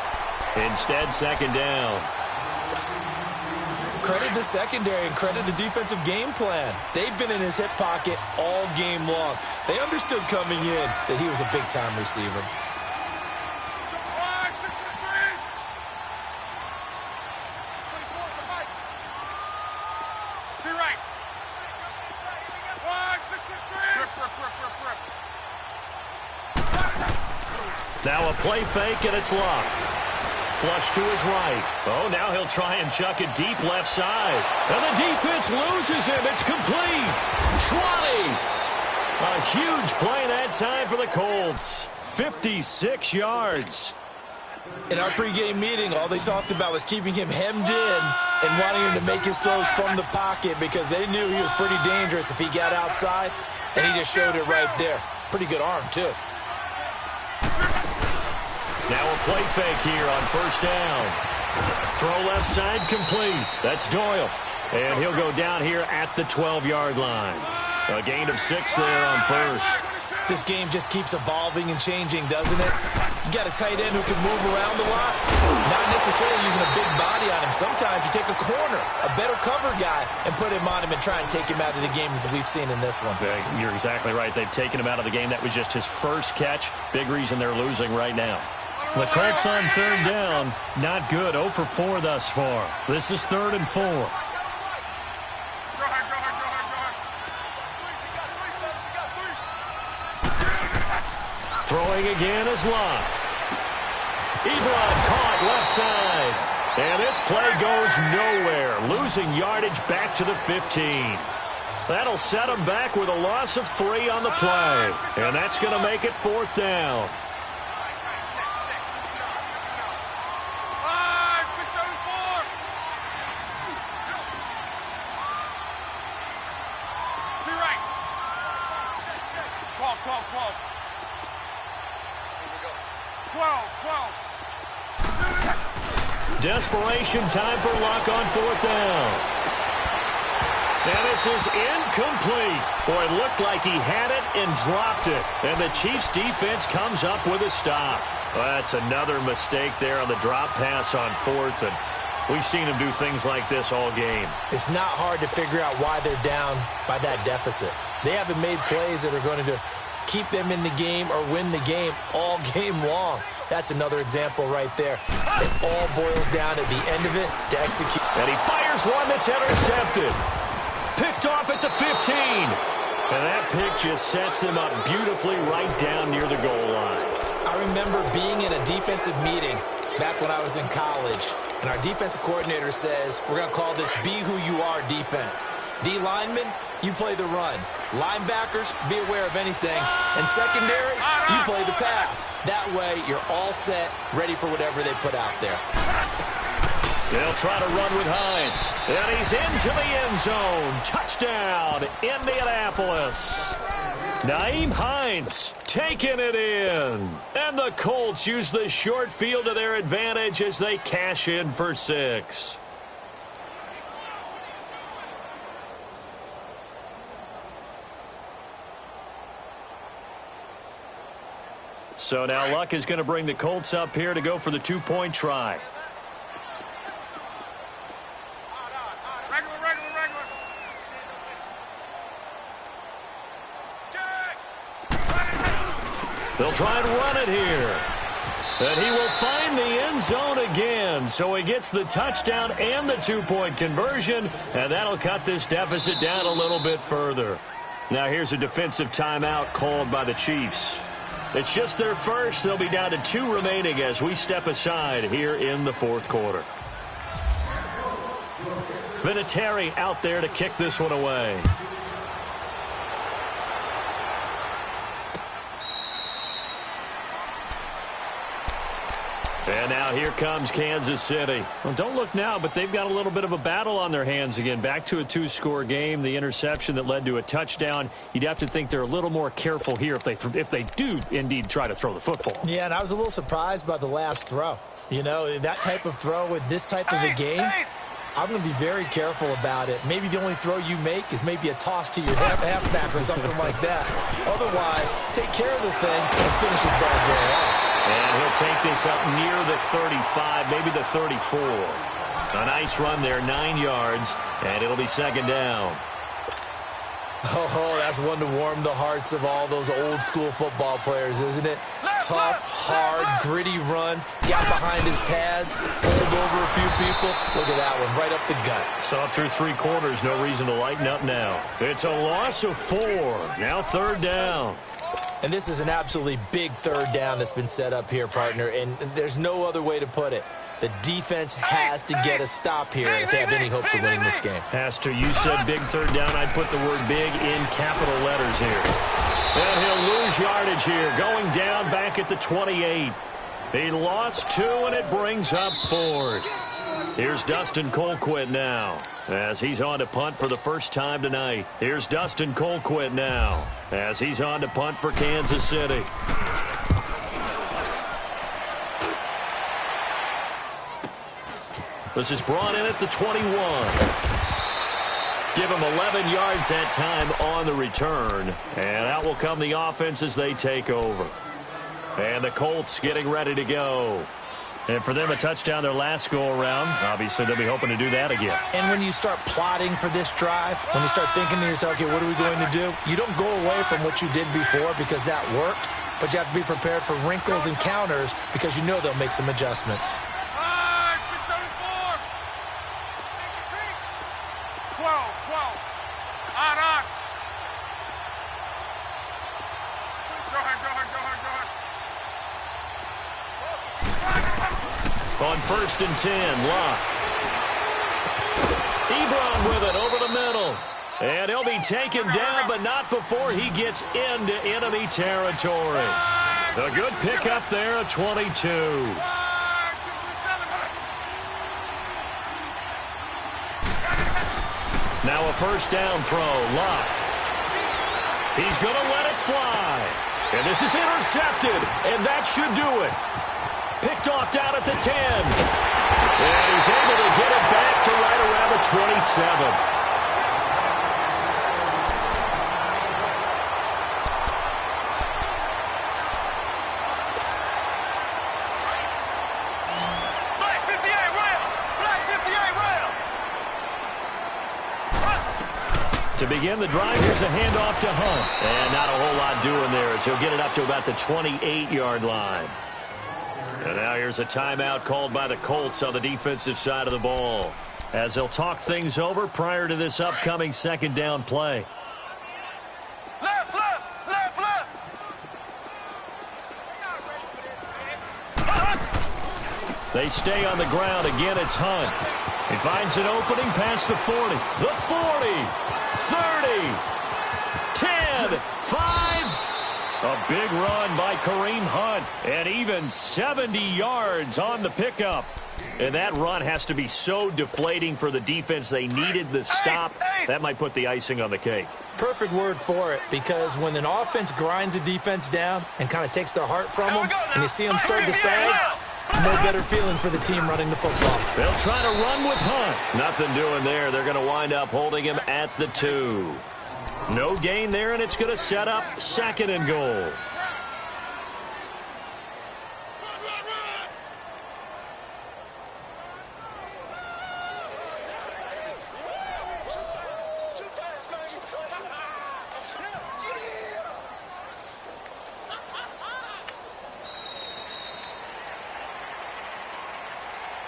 Instead, 2nd down. Credit the secondary and credit the defensive game plan. They've been in his hip pocket all game long. They understood coming in that he was a big-time receiver. Now a play fake, and it's locked. Flush to his right. Oh, now he'll try and chuck it deep left side. And the defense loses him. It's complete. 20. A huge play that time for the Colts. 56 yards. In our pregame meeting, all they talked about was keeping him hemmed in and wanting him to make his throws from the pocket because they knew he was pretty dangerous if he got outside, and he just showed it right there. Pretty good arm, too. Now a play fake here on 1st down. Throw left side complete. That's Doyle. And he'll go down here at the 12-yard line. A gain of 6 there on 1st. This game just keeps evolving and changing, doesn't it? You got a tight end who can move around a lot. Not necessarily using a big body on him. Sometimes you take a corner, a better cover guy, and put him on him and try and take him out of the game as we've seen in this one. You're exactly right. They've taken him out of the game. That was just his first catch. Big reason they're losing right now. The Colts on 3rd down. Not good. 0 for 4 thus far. This is 3rd and 4. Throwing again is Locke. Ebron caught left side. And this play goes nowhere. Losing yardage back to the 15. That'll set them back with a loss of 3 on the play. And that's going to make it 4th down. Desperation time for Luck on 4th down. And this is incomplete. Boy, it looked like he had it and dropped it. And the Chiefs defense comes up with a stop. Well, that's another mistake there on the drop pass on fourth, and we've seen him do things like this all game. It's not hard to figure out why they're down by that deficit. They haven't made plays that are going to keep them in the game or win the game all game long. That's another example right there. It all boils down at the end of it to execute. And he fires one that's intercepted. Picked off at the 15. And that pick just sets him up beautifully right down near the goal line. I remember being in a defensive meeting back when I was in college, and our defensive coordinator says, we're going to call this Be Who You Are defense. D linemen, you play the run. Linebackers, be aware of anything. And secondary, you play the pass. That way, you're all set, ready for whatever they put out there. They'll try to run with Hines. And he's into the end zone. Touchdown, Indianapolis. Nyheim Hines taking it in. And the Colts use the short field to their advantage as they cash in for 6. So now Luck is going to bring the Colts up here to go for the 2-point try. They'll try and run it here. And he will find the end zone again. So he gets the touchdown and the 2-point conversion. And that'll cut this deficit down a little bit further. Now here's a defensive timeout called by the Chiefs. It's just their first. They'll be down to 2 remaining as we step aside here in the 4th quarter. Vinatieri out there to kick this one away. And now here comes Kansas City. Well, don't look now, but they've got a little bit of a battle on their hands again. Back to a 2-score game. The interception that led to a touchdown. You'd have to think they're a little more careful here if they do indeed try to throw the football. Yeah, and I was a little surprised by the last throw. You know, that type of throw with this type of a game, I'm going to be very careful about it. Maybe the only throw you make is maybe a toss to your halfback or something like that. Otherwise, take care of the thing and finish this bad boy off. And he'll take this up near the 35, maybe the 34. A nice run there, 9 yards, and it'll be 2nd down. Oh, that's one to warm the hearts of all those old-school football players, isn't it? Tough, hard, gritty run. Got behind his pads, pulled over a few people. Look at that one, right up the gut. Saw through 3 quarters, no reason to lighten up now. It's a loss of 4. Now 3rd down. And this is an absolutely big 3rd down that's been set up here, partner, and there's no other way to put it. The defense has to get a stop here if they have any hopes of winning this game. Has to. You said big 3rd down. I'd put the word big in capital letters here. And he'll lose yardage here, going down back at the 28. He lost 2, and it brings up 4th. Here's Dustin Colquitt now, as he's on to punt for the first time tonight. Here's Dustin Colquitt now, as he's on to punt for Kansas City. This is brought in at the 21. Give him 11 yards that time on the return. And out will come the offense as they take over. And the Colts getting ready to go. And for them, a touchdown their last go-around. Obviously, they'll be hoping to do that again. And when you start plotting for this drive, when you start thinking to yourself, okay, what are we going to do? You don't go away from what you did before because that worked, but you have to be prepared for wrinkles and counters because you know they'll make some adjustments. 12. On. Go ahead. On 1st and 10, Luck. Ebron with it over the middle. And he'll be taken down, but not before he gets into enemy territory. A good pickup there at 22. Now a 1st down throw, Luck. He's going to let it fly. And this is intercepted, and that should do it. Picked off down at the 10. And he's able to get it back to right around the 27. To begin the drive, here's a handoff to Hunt. And not a whole lot doing there as he'll get it up to about the 28-yard line. And now here's a timeout called by the Colts on the defensive side of the ball, as they'll talk things over prior to this upcoming second down play. Left, left, left, left. They stay on the ground. Again, it's Hunt. He finds an opening past the 40. The 40. 30. 10. 5. A big run by Kareem Hunt. And even 70 yards on the pickup. And that run has to be so deflating for the defense. They needed the stop. That might put the icing on the cake. Perfect word for it, because when an offense grinds a defense down and kind of takes their heart from them, and you see them start to sag, no better feeling for the team running the football. They'll try to run with Hunt. Nothing doing there. They're going to wind up holding him at the 2. No gain there, and it's going to set up 2nd and goal.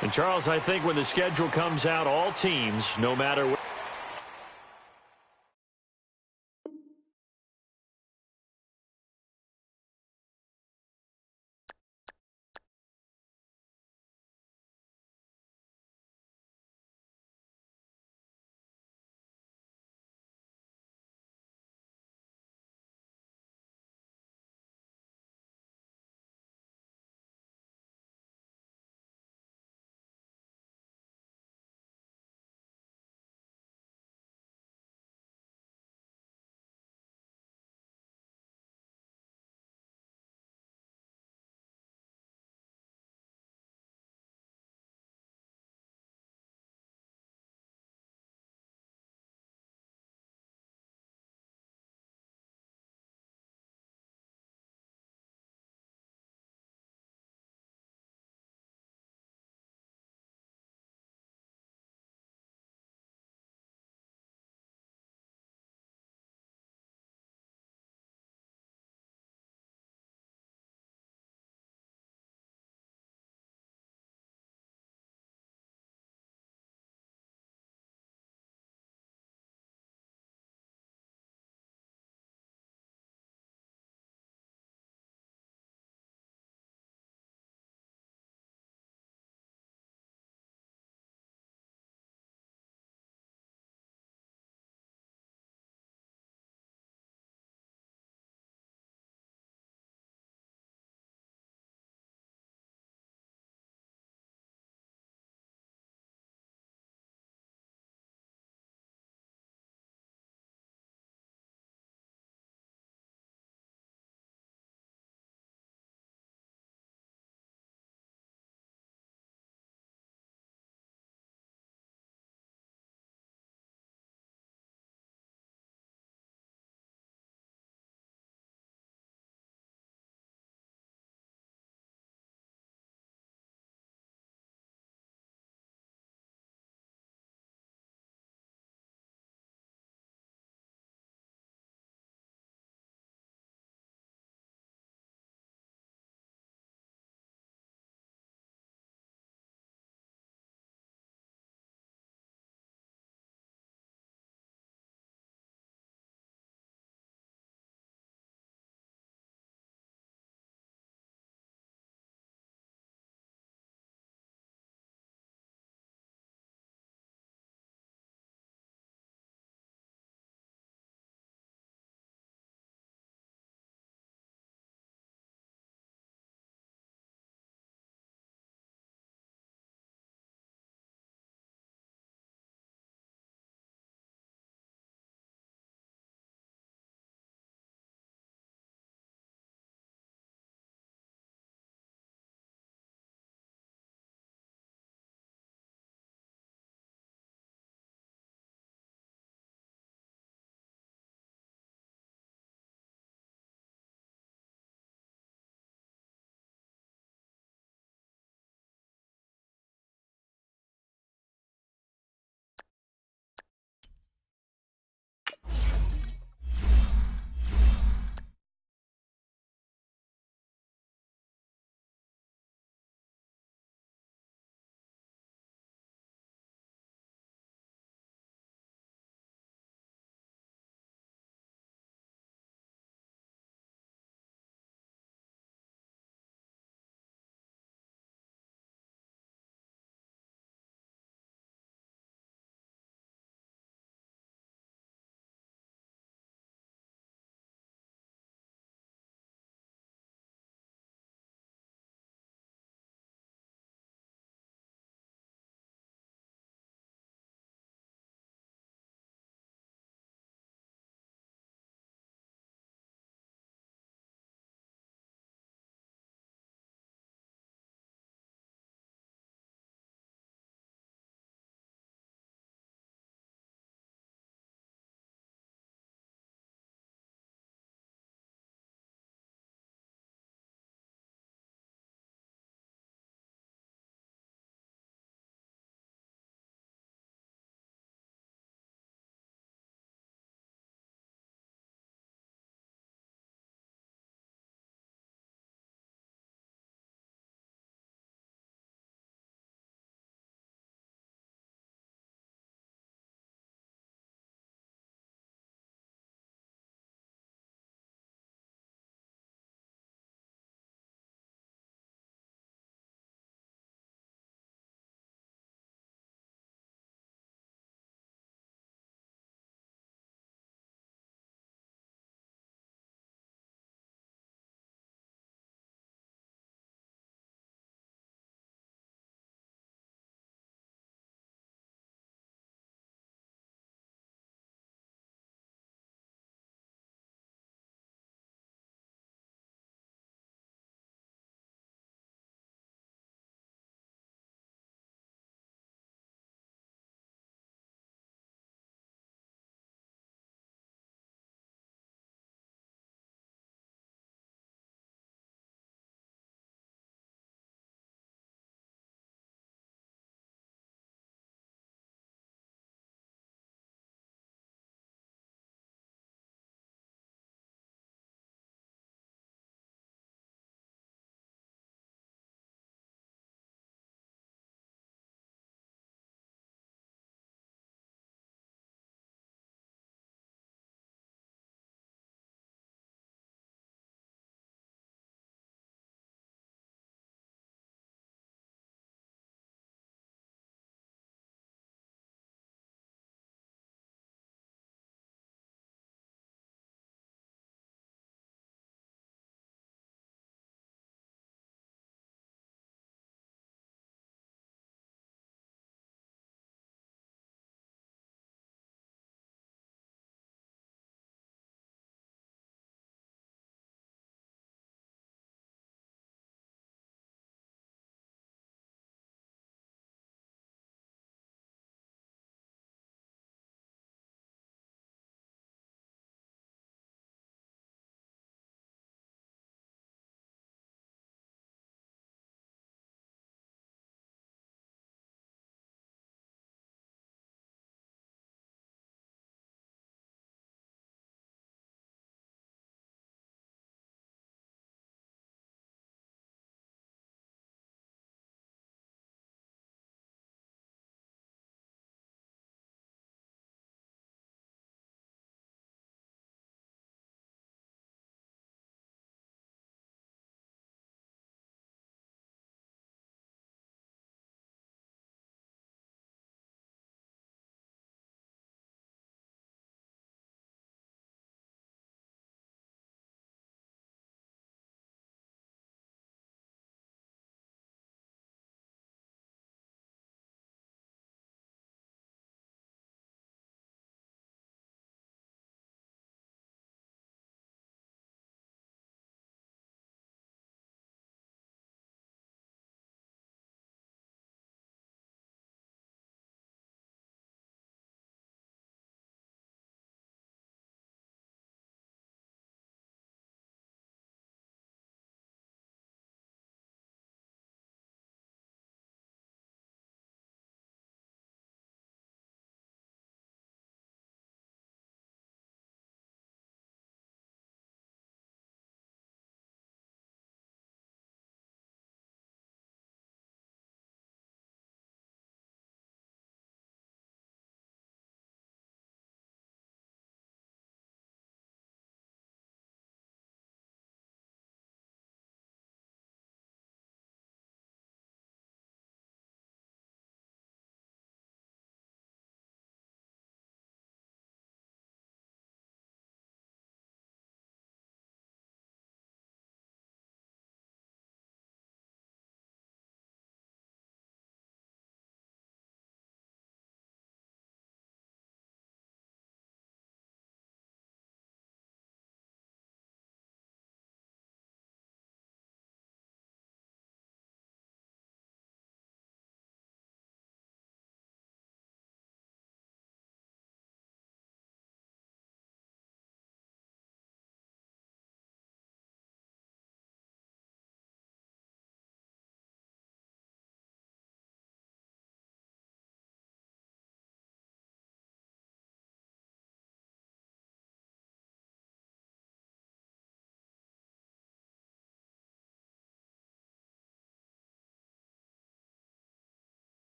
And Charles, I think when the schedule comes out, all teams, no matter what.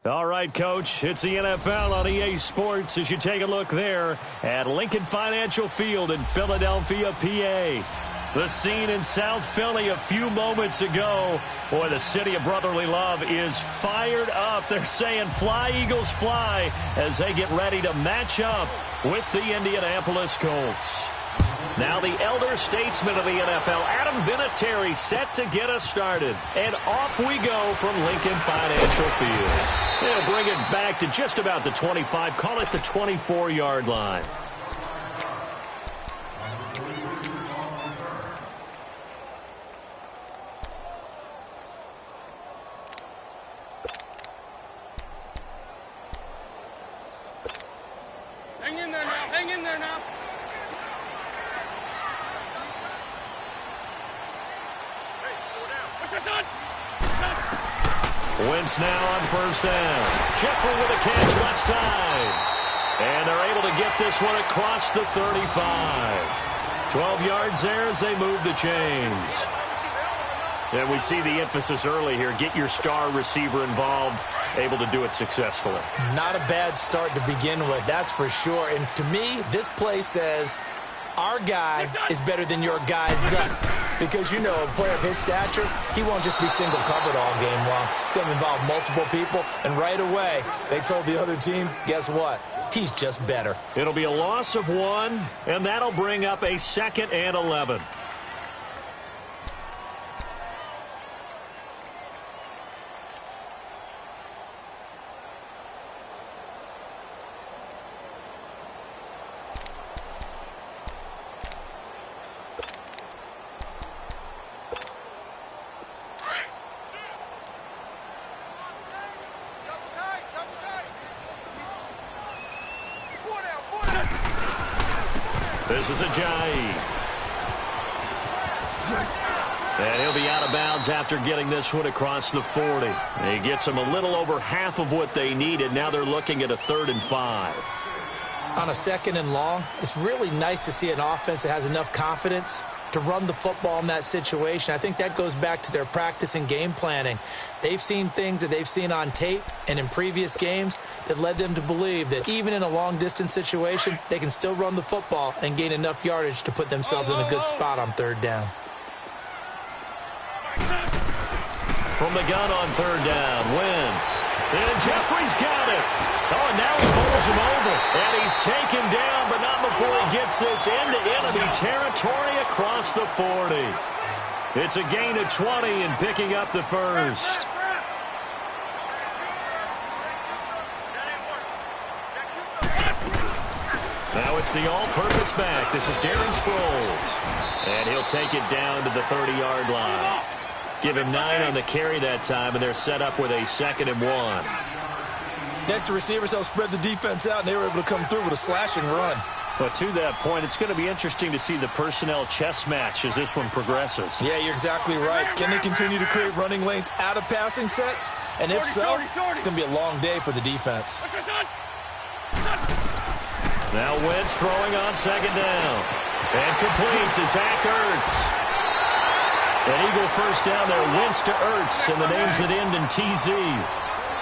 All right, Coach, it's the NFL on EA Sports as you take a look there at Lincoln Financial Field in Philadelphia, PA. The scene in South Philly a few moments ago. Boy, the city of brotherly love is fired up. They're saying fly, Eagles, fly as they get ready to match up with the Indianapolis Colts. Now the elder statesman of the NFL, Adam Vinatieri, set to get us started. And off we go from Lincoln Financial Field. They'll bring it back to just about the 25, call it the 24-yard line. Hang in there now. Hang in there now. Wentz now on first down. Jeffrey with a catch left side. And they're able to get this one across the 35. 12 yards there as they move the chains. And we see the emphasis early here. Get your star receiver involved, able to do it successfully. Not a bad start to begin with, that's for sure. And to me, this play says our guy is better than your guy's because, you know, a player of his stature, he won't just be single covered all game long. It's going to involve multiple people. And right away, they told the other team, guess what? He's just better. It'll be a loss of 1, and that'll bring up a 2nd and 11. This is Ajayi. And he'll be out of bounds after getting this one across the 40. He gets them a little over half of what they needed. Now they're looking at a 3rd and 5. On a 2nd and long, it's really nice to see an offense that has enough confidence to run the football in that situation. I think that goes back to their practice and game planning. They've seen things that they've seen on tape and in previous games that led them to believe that even in a long-distance situation, they can still run the football and gain enough yardage to put themselves in a good spot on 3rd down. From the gun on 3rd down, Wentz. And Jeffrey's got it. Oh, and now he pulls him over. And he's taken down, but not before he gets this into enemy territory across the 40. It's a gain of 20 and picking up the first. Now it's the all-purpose back. This is Darren Sproles. And he'll take it down to the 30-yard line. Give him 9 on the carry that time, and they're set up with a 2nd and 1. Next, the receivers helped spread the defense out, and they were able to come through with a slashing run. But to that point, it's going to be interesting to see the personnel chess match as this one progresses. Yeah, you're exactly right. Can they continue to create running lanes out of passing sets? And if so, it's going to be a long day for the defense. Now Wentz throwing on 2nd down. And complete to Zach Ertz. An Eagle first down there, Wentz to Ertz, and the names that end in TZ.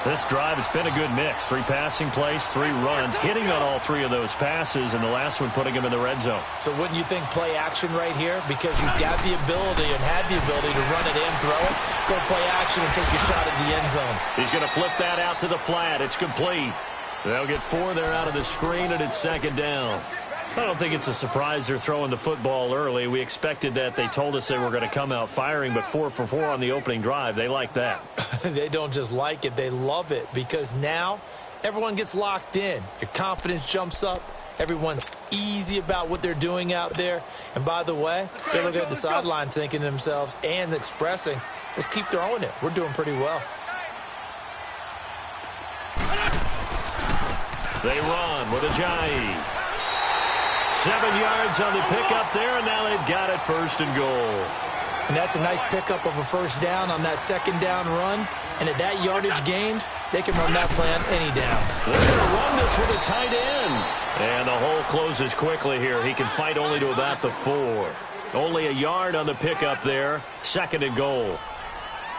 This drive, it's been a good mix. 3 passing plays, 3 runs, hitting on all 3 of those passes, and the last one putting him in the red zone. So wouldn't you think play action right here? Because you've got the ability and had the ability to run it and throw it. Go play action and take your shot at the end zone. He's going to flip that out to the flat. It's complete. They'll get 4 there out of the screen, and it's 2nd down. I don't think it's a surprise they're throwing the football early. We expected that. They told us they were going to come out firing, but 4 for 4 on the opening drive. They like that. They don't just like it. They love it because now everyone gets locked in. Your confidence jumps up. Everyone's easy about what they're doing out there. And by the way, they're looking at the sideline thinking to themselves and expressing, let's keep throwing it. We're doing pretty well. They run with Ajayi. 7 yards on the pickup there, and now they've got it 1st and goal. And that's a nice pickup of a 1st down on that 2nd down run. And at that yardage gained, they can run that play on any down. They're going to run this with a tight end. And the hole closes quickly here. He can fight only to about the 4. Only a yard on the pickup there. 2nd and goal.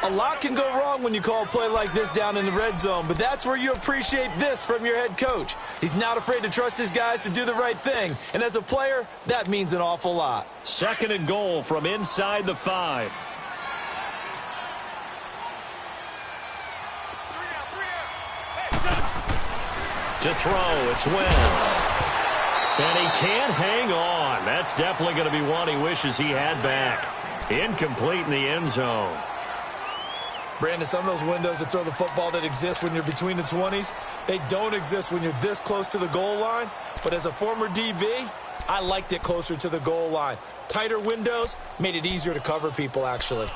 A lot can go wrong when you call a play like this down in the red zone, but that's where you appreciate this from your head coach. He's not afraid to trust his guys to do the right thing, and as a player, that means an awful lot. 2nd and goal from inside the 5. To throw, it's Wentz. And he can't hang on. That's definitely going to be one he wishes he had back. Incomplete in the end zone. Brandon, some of those windows to throw the football that exist when you're between the 20s, they don't exist when you're this close to the goal line. But as a former DB, I liked it closer to the goal line. Tighter windows made it easier to cover people, actually.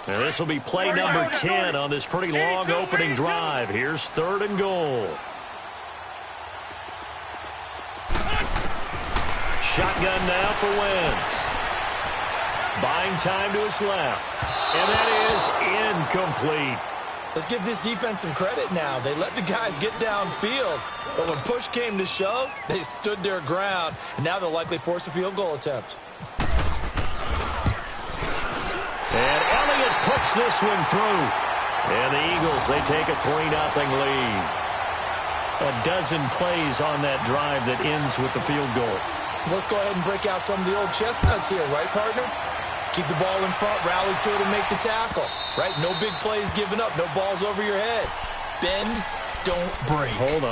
And this will be play number 10 on this pretty long opening drive. Here's 3rd and goal. Shotgun now for Wentz. Buying time to his left. And that is incomplete. Let's give this defense some credit now. They let the guys get downfield. But when push came to shove, they stood their ground. And now they'll likely force a field goal attempt. And Elliott puts this one through. And the Eagles, they take a 3-0 lead. A dozen plays on that drive that ends with the field goal. Let's go ahead and break out some of the old chestnuts here, right, partner? Keep the ball in front, rally to it, and make the tackle, right? No big plays given up, no balls over your head. Bend, don't break. Hold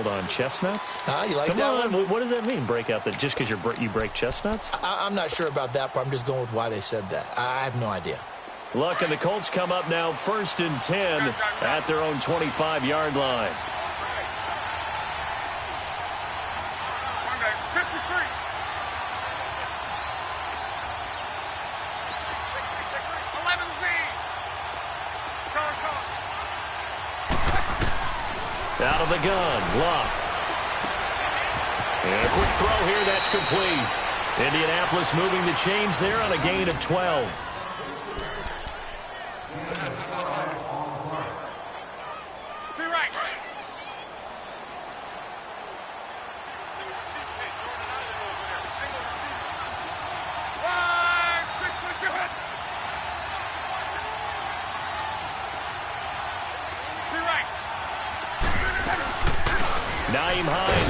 on. Chestnuts? You like Come that on. one? What does that mean, break out? That just because you break chestnuts? I'm not sure about that, but I'm just going with why they said that. I have no idea. Look, and the Colts come up now 1st and 10 at their own 25-yard line. Out of the gun, Luck. And a quick throw here, that's complete. Indianapolis moving the chains there on a gain of 12.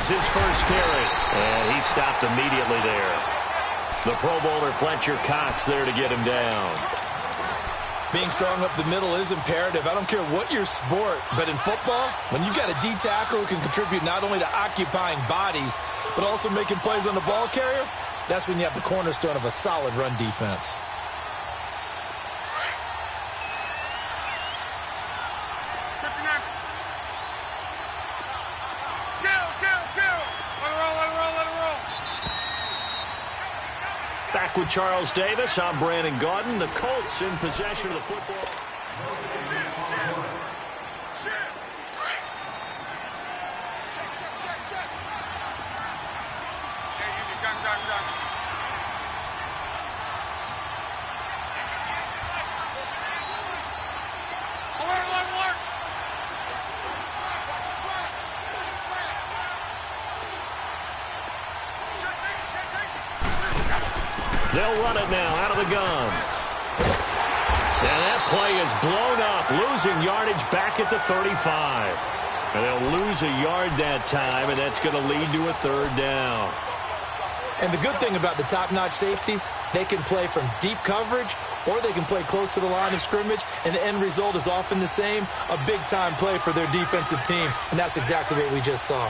His first carry, and he stopped immediately there. The Pro Bowler Fletcher Cox there to get him down. Being strong up the middle is imperative. I don't care what your sport, but in football, when you've got a D tackle who can contribute not only to occupying bodies, but also making plays on the ball carrier, that's when you have the cornerstone of a solid run defense. with Charles Davis. I'm Brandon Gaudin. The Colts in possession of the football. They'll run it now out of the gun. And that play is blown up, losing yardage back at the 35. And they'll lose a yard that time, and that's going to lead to a third down. And the good thing about the top-notch safeties, they can play from deep coverage or they can play close to the line of scrimmage, and the end result is often the same, a big-time play for their defensive team. And that's exactly what we just saw.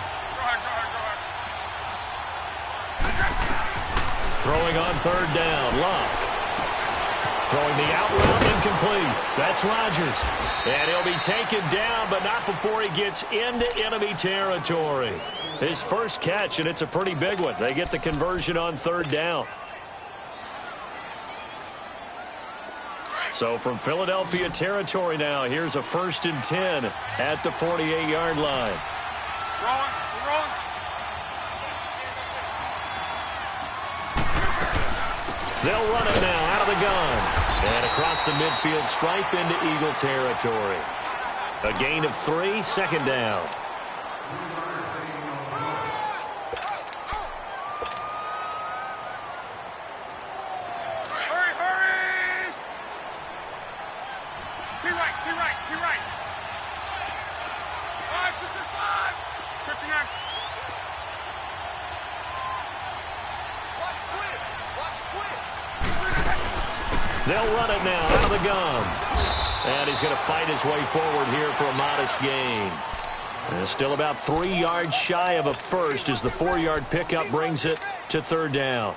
Throwing on third down, Luck. Throwing the out route incomplete. That's Rodgers. And he'll be taken down, but not before he gets into enemy territory. His first catch, and it's a pretty big one. They get the conversion on third down. So from Philadelphia territory now, here's a 1st and 10 at the 48-yard line. Wrong. They'll run it now out of the gun. And across the midfield stripe into Eagle territory. A gain of 3, 2nd down. Hurry! Be right. 5, 59. They'll run it now out of the gun. And he's going to fight his way forward here for a modest gain. And still about 3 yards shy of a first as the 4-yard pickup brings it to third down.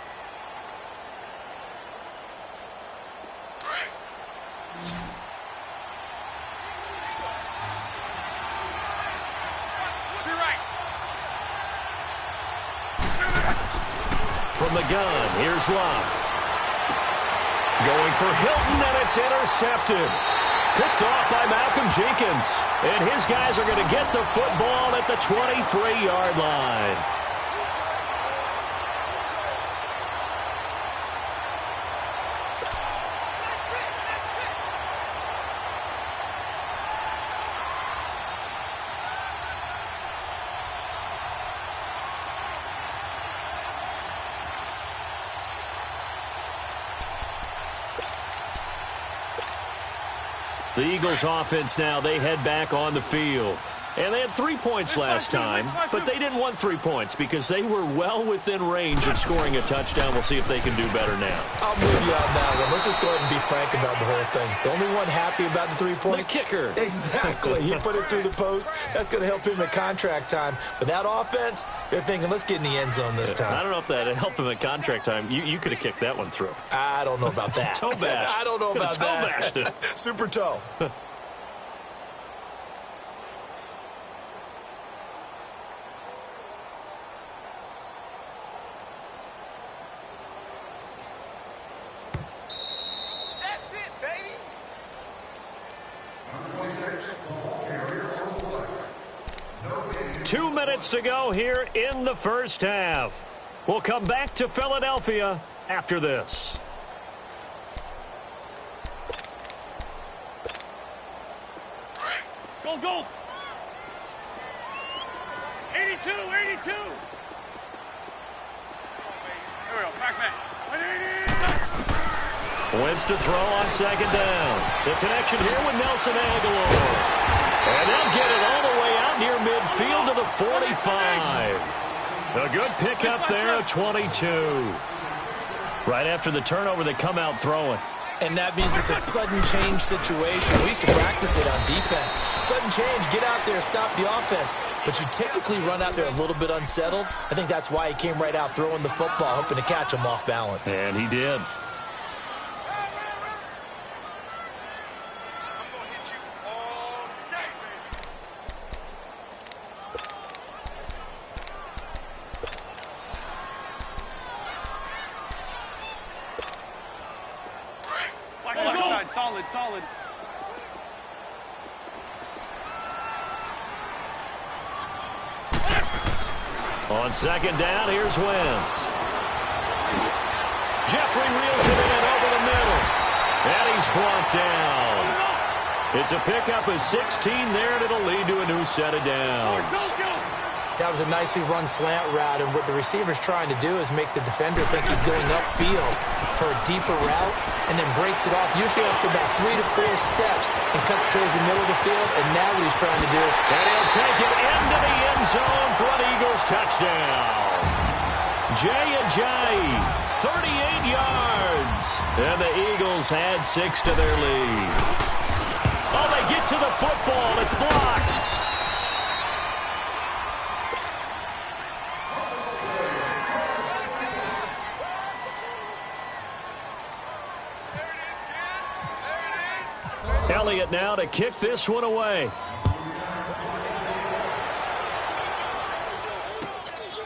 From the gun, here's Luck. Going for Hilton, and it's intercepted. Picked off by Malcolm Jenkins. And his guys are going to get the football at the 23-yard line. The Eagles offense now, they head back on the field. And they had 3 points last time, but they didn't want 3 points because they were well within range of scoring a touchdown. We'll see if they can do better now. I'm with you on that one. Let's just go ahead and be frank about the whole thing. The only one happy about the 3-point? The kicker. Exactly. He put it through the post. That's going to help him at contract time. But that offense, they're thinking, let's get in the end zone this time. I don't know if that helped him at contract time. You could have kicked that one through. I don't know about that. Toe bash. I don't know about that. Toe bashed it. Super toe. That's it, baby. 2 minutes to go here in the first half. We'll come back to Philadelphia after this. Go. 82. Here we go. Back. Wentz to throw on 2nd down. The connection here with Nelson Aguilar. And they'll get it all the way out near midfield to the 45. A good pickup there at 22. Right after the turnover, they come out throwing. And that means it's a sudden change situation. We used to practice it on defense. Sudden change, get out there, stop the offense. But you typically run out there a little bit unsettled. I think that's why he came right out throwing the football, hoping to catch him off balance. And he did. solid, solid. On second down, here's Wentz. Jeffrey reels it in over the middle. And he's brought down. It's a pickup of 16 there, and it'll lead to a new set of downs. That was a nicely run slant route, and what the receiver's trying to do is make the defender think he's going upfield for a deeper route and then breaks it off, usually after about 3 to 4 steps, and cuts towards the middle of the field, and now what he's trying to do. And he'll take it into the end zone for an Eagles touchdown. Jay Ajayi, 38 yards. And the Eagles had 6 to their lead. Oh, they get to the football. It's blocked. Elliott now to kick this one away.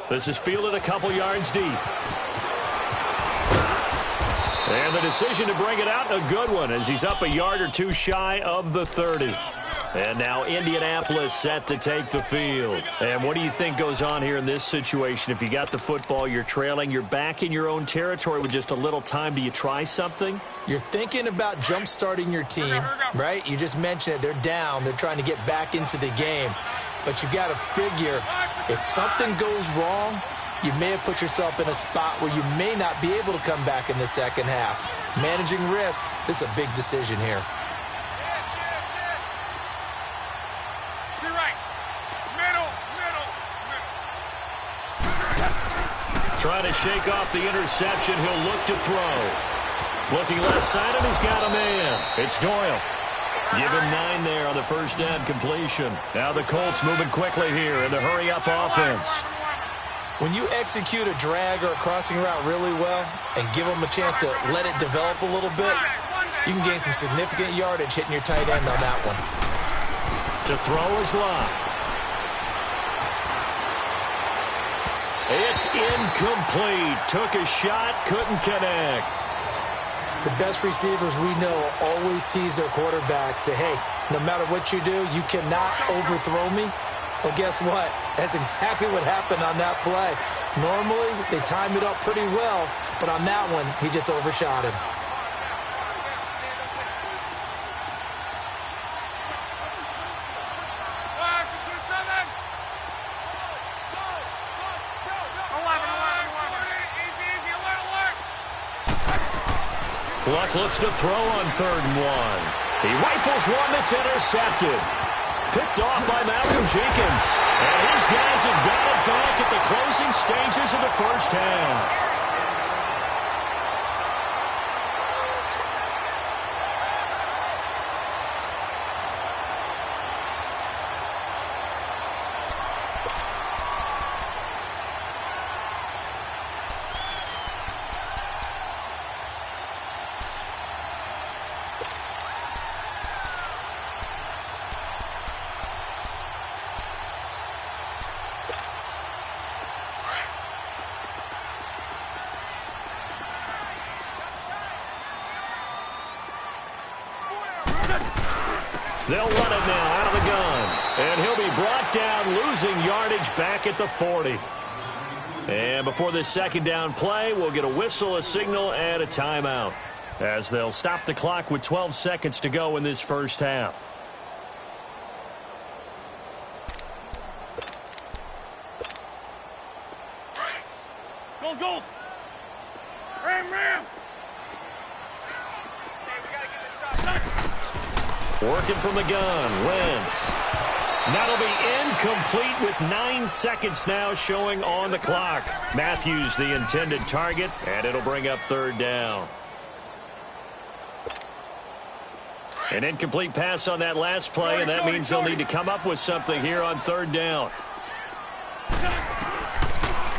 This is fielded a couple yards deep. And the decision to bring it out, a good one, as he's up a yard or two shy of the 30. And now Indianapolis set to take the field. And what do you think goes on here in this situation? If you got the football, you're trailing, you're back in your own territory with just a little time. Do you try something? You're thinking about jump-starting your team, right? You just mentioned it. They're down. They're trying to get back into the game. But you got to figure, if something goes wrong, you may have put yourself in a spot where you may not be able to come back in the second half. Managing risk, this is a big decision here. Trying to shake off the interception. He'll look to throw. Looking left-sided, he's got a man. It's Doyle. Give him 9 there on the first down completion. Now the Colts moving quickly here in the hurry-up offense. When you execute a drag or a crossing route really well and give them a chance to let it develop a little bit, you can gain some significant yardage hitting your tight end on that one. To throw is Locke. It's incomplete. Took a shot, couldn't connect. The best receivers we know always tease their quarterbacks that, hey, no matter what you do, you cannot overthrow me. Well, guess what? That's exactly what happened on that play. Normally, they time it up pretty well, but on that one, he just overshot him. Luck looks to throw on 3rd and 1. He rifles one that's intercepted. Picked off by Malcolm Jenkins. And his guys have got it back at the closing stages of the first half. They'll run it now out of the gun. And he'll be brought down, losing yardage back at the 40. And before this second down play, we'll get a whistle, a signal, and a timeout, as they'll stop the clock with 12 seconds to go in this first half. Go, go! Ram, ram! Working from the gun, Wentz. That'll be incomplete with 9 seconds now showing on the clock. Matthews the intended target, and it'll bring up 3rd down. An incomplete pass on that last play, and that means they'll need to come up with something here on 3rd down.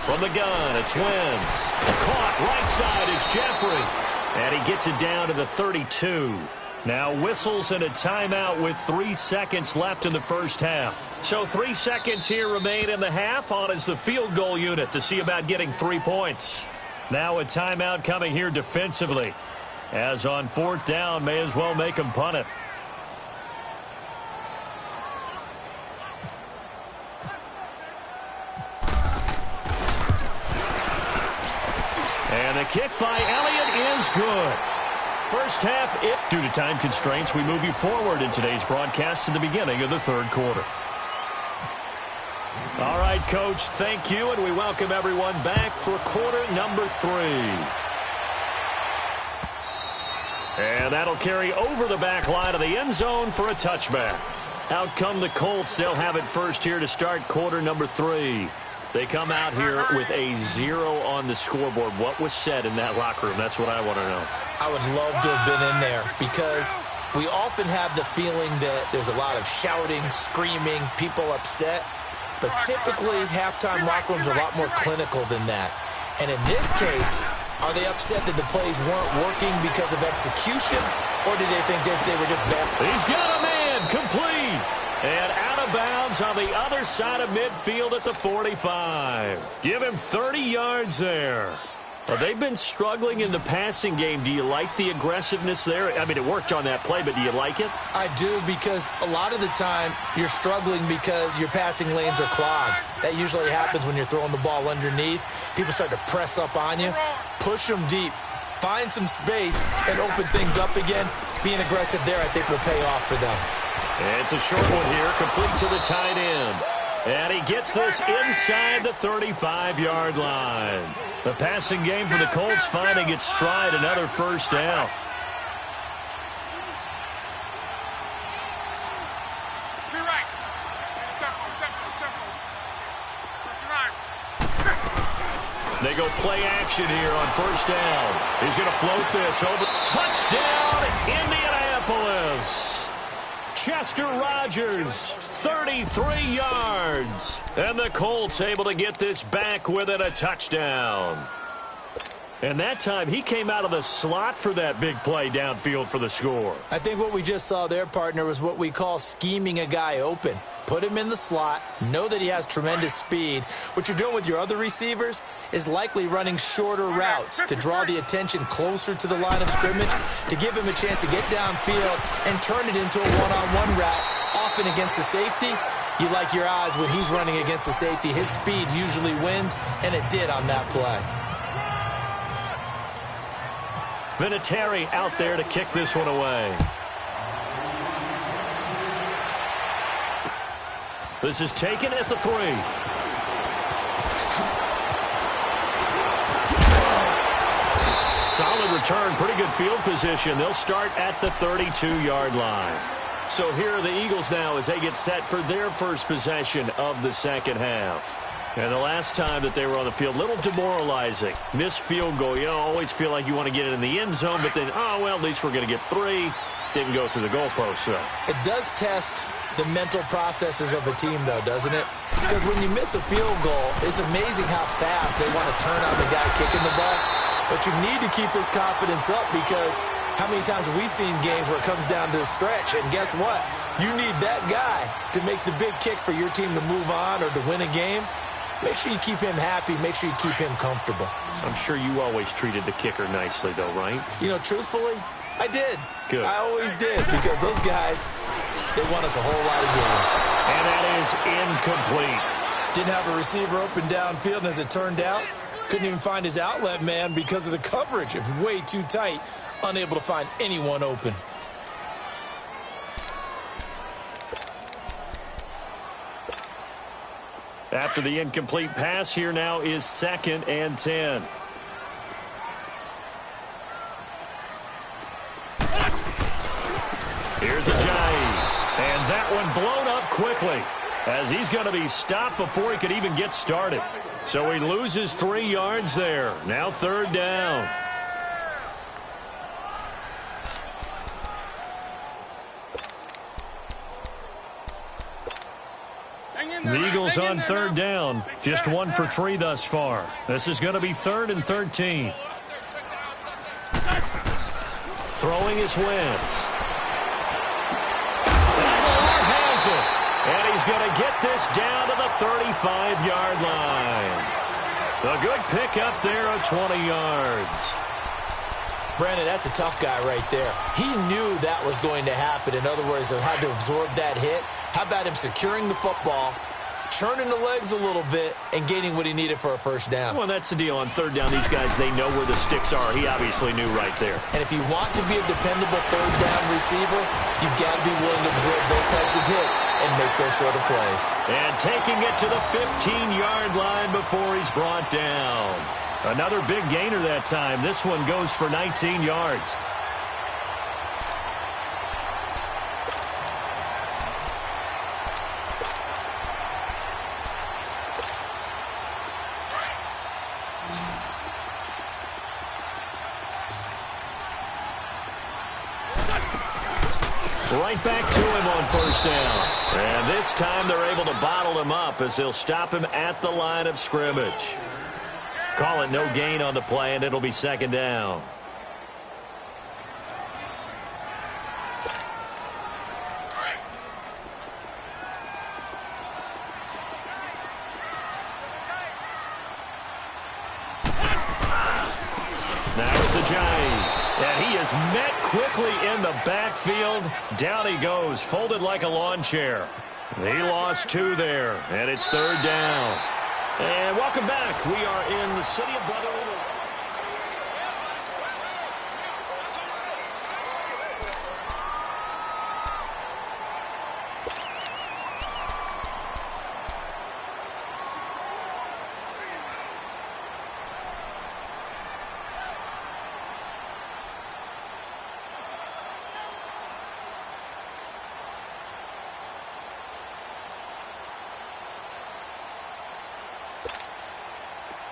From the gun, it's Wentz. Caught right side is Jeffrey. And he gets it down to the 32. Now whistles and a timeout with 3 seconds left in the first half. So 3 seconds here remain in the half. On is the field goal unit to see about getting 3 points. Now a timeout coming here defensively. As on 4th down, may as well make him punt it. And the kick by Elliott is good. First half, due to time constraints, we move you forward in today's broadcast to the beginning of the 3rd quarter. All right, Coach, thank you, and we welcome everyone back for quarter number 3. And that'll carry over the back line of the end zone for a touchback. Out come the Colts. They'll have it first here to start quarter number 3. They come out here with a 0 on the scoreboard. What was said in that locker room? That's what I want to know. I would love to have been in there because we often have the feeling that there's a lot of shouting, screaming, people upset. But typically, halftime locker rooms are a lot more clinical than that. And in this case, are they upset that the plays weren't working because of execution? Or did they think they were just bad? He's got a man complete. And out of bounds on the other side of midfield at the 45. Give him 30 yards there. Well, they've been struggling in the passing game. Do you like the aggressiveness there? I mean, it worked on that play, but do you like it? I do, because a lot of the time you're struggling because your passing lanes are clogged. That usually happens when you're throwing the ball underneath. People start to press up on you. Push them deep. Find some space and open things up again. Being aggressive there, I think, will pay off for them. It's a short one here, complete to the tight end. And he gets this inside the 35-yard line. The passing game for the Colts finding its stride, another first down. They go play action here on first down. He's going to float this over. Touchdown, Indianapolis. Chester Rogers, 33 yards. And the Colts able to get this back within a touchdown. And that time, he came out of the slot for that big play downfield for the score. I think what we just saw there, partner, was what we call scheming a guy open. Put him in the slot, know that he has tremendous speed. What you're doing with your other receivers is likely running shorter routes to draw the attention closer to the line of scrimmage, to give him a chance to get downfield and turn it into a one-on-one route, often against the safety. You like your odds when he's running against the safety. His speed usually wins, and it did on that play. Vinatieri out there to kick this one away. This is taken at the 3. Solid return, pretty good field position. They'll start at the 32-yard line. So here are the Eagles now as they get set for their first possession of the second half. And the last time that they were on the field, a little demoralizing. Missed field goal. You always feel like you want to get it in the end zone, but then, oh, well, at least we're going to get 3. Didn't go through the goalpost, though. It does test the mental processes of a team, though, doesn't it? Because when you miss a field goal, it's amazing how fast they want to turn on the guy kicking the ball. But you need to keep this confidence up, because how many times have we seen games where it comes down to the stretch? And guess what? You need that guy to make the big kick for your team to move on or to win a game. Make sure you keep him happy. Make sure you keep him comfortable. I'm sure you always treated the kicker nicely, though, right? You know, truthfully, I did. Good. I always did, because those guys, they won us a whole lot of games. And that is incomplete. Didn't have a receiver open downfield, and as it turned out, couldn't even find his outlet man because of the coverage. It was way too tight, unable to find anyone open. After the incomplete pass, here now is 2nd and 10. Here's Ajayi. And that one blown up quickly, as he's going to be stopped before he could even get started. So he loses 3 yards there. Now 3rd down. The Eagles on 3rd down. Just 1 for 3 thus far. This is going to be 3rd and 13. Throwing is Wentz. Aguilar has it. And he's going to get this down to the 35-yard line. A good pick up there of 20 yards. Brandon, that's a tough guy right there. He knew that was going to happen. In other words, he had to absorb that hit. How about him securing the football, churning the legs a little bit, and gaining what he needed for a first down? Well, that's the deal. On third down, these guys, they know where the sticks are. He obviously knew right there. And if you want to be a dependable third down receiver, you've got to be willing to absorb those types of hits and make those sort of plays. And taking it to the 15-yard line before he's brought down. Another big gainer that time. This one goes for 19 yards. Right back to him on first down. And this time they're able to bottle him up as they'll stop him at the line of scrimmage. Call it no gain on the play, and it'll be second down. Now it's Ajayi. And he is met quickly in the backfield. Down he goes, folded like a lawn chair. He lost 2 there, and it's third down. And welcome back. We are in the city of Brotherly.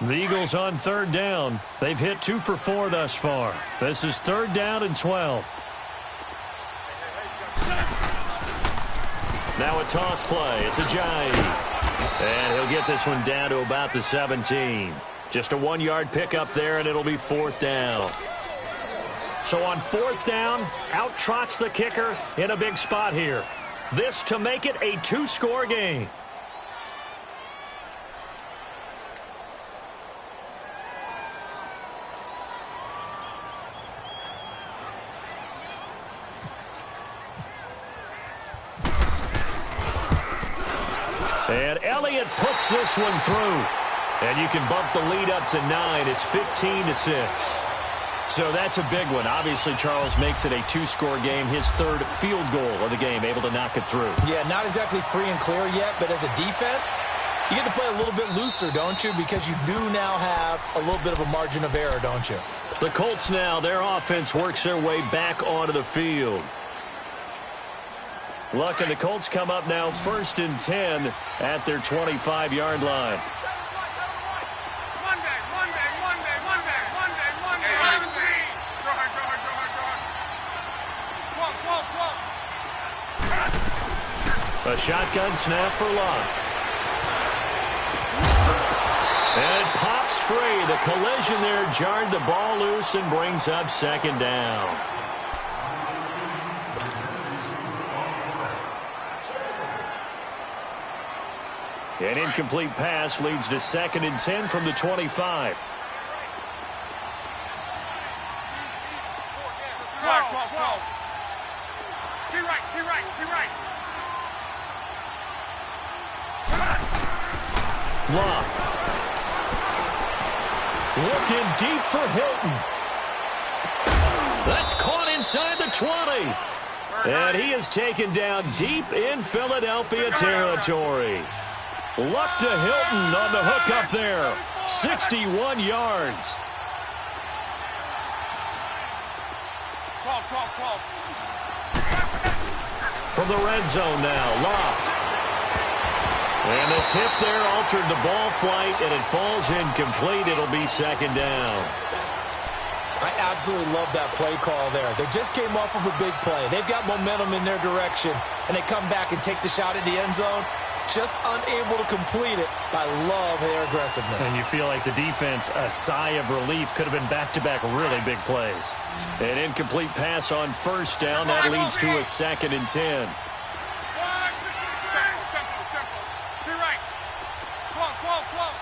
The Eagles on third down. They've hit 2 for 4 thus far. This is third down and 12. Now a toss play. It's Ajayi. And he'll get this one down to about the 17. Just a 1-yard pickup there, and it'll be fourth down. So on fourth down, out trots the kicker in a big spot here. This to make it a 2-score game. And Elliott puts this one through. And you can bump the lead up to 9. It's 15-6. So that's a big one. Obviously, Charles makes it a 2-score game. His third field goal of the game, able to knock it through. Yeah, not exactly free and clear yet, but as a defense, you get to play a little bit looser, don't you? Because you do now have a little bit of a margin of error, don't you? The Colts now, their offense works their way back onto the field. Luck and the Colts come up now first and 10 at their 25-yard line. A shotgun snap for Luck. And it pops free. The collision there jarred the ball loose and brings up second down. An incomplete pass leads to second and 10 from the 25. 12. Be right. Luck. Looking deep for Hilton. That's caught inside the 20. And he is taken down deep in Philadelphia territory. Luck to Hilton on the hook up there. 61 yards. 12. From the red zone now, Luck. And the tip there altered the ball flight, and it falls incomplete. It'll be second down. I absolutely love that play call there. They just came off of a big play. They've got momentum in their direction, and they come back and take the shot at the end zone. Just unable to complete it. I love their aggressiveness. And you feel like the defense, a sigh of relief, could have been back-to-back really big plays. An incomplete pass on first down. That leads to a second and 10. Be right. 12.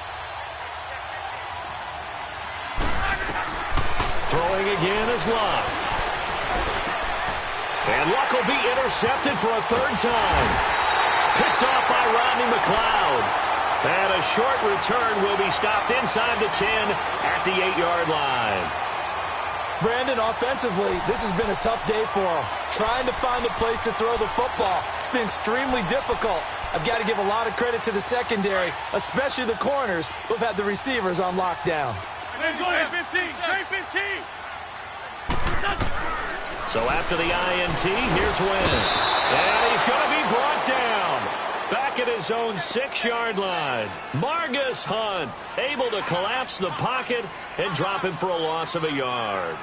Throwing again is Luck. And Luck will be intercepted for a third time. Picked off by Rodney McLeod. And a short return will be stopped inside the 10 at the 8-yard line. Brandon, offensively, this has been a tough day for him. Trying to find a place to throw the football. It's been extremely difficult. I've got to give a lot of credit to the secondary, especially the corners who've had the receivers on lockdown. Play 15. Play 15. So after the INT, here's Wentz. And he's going to be brought down. Back at his own 6-yard line. Margus Hunt able to collapse the pocket and drop him for a loss of a yard.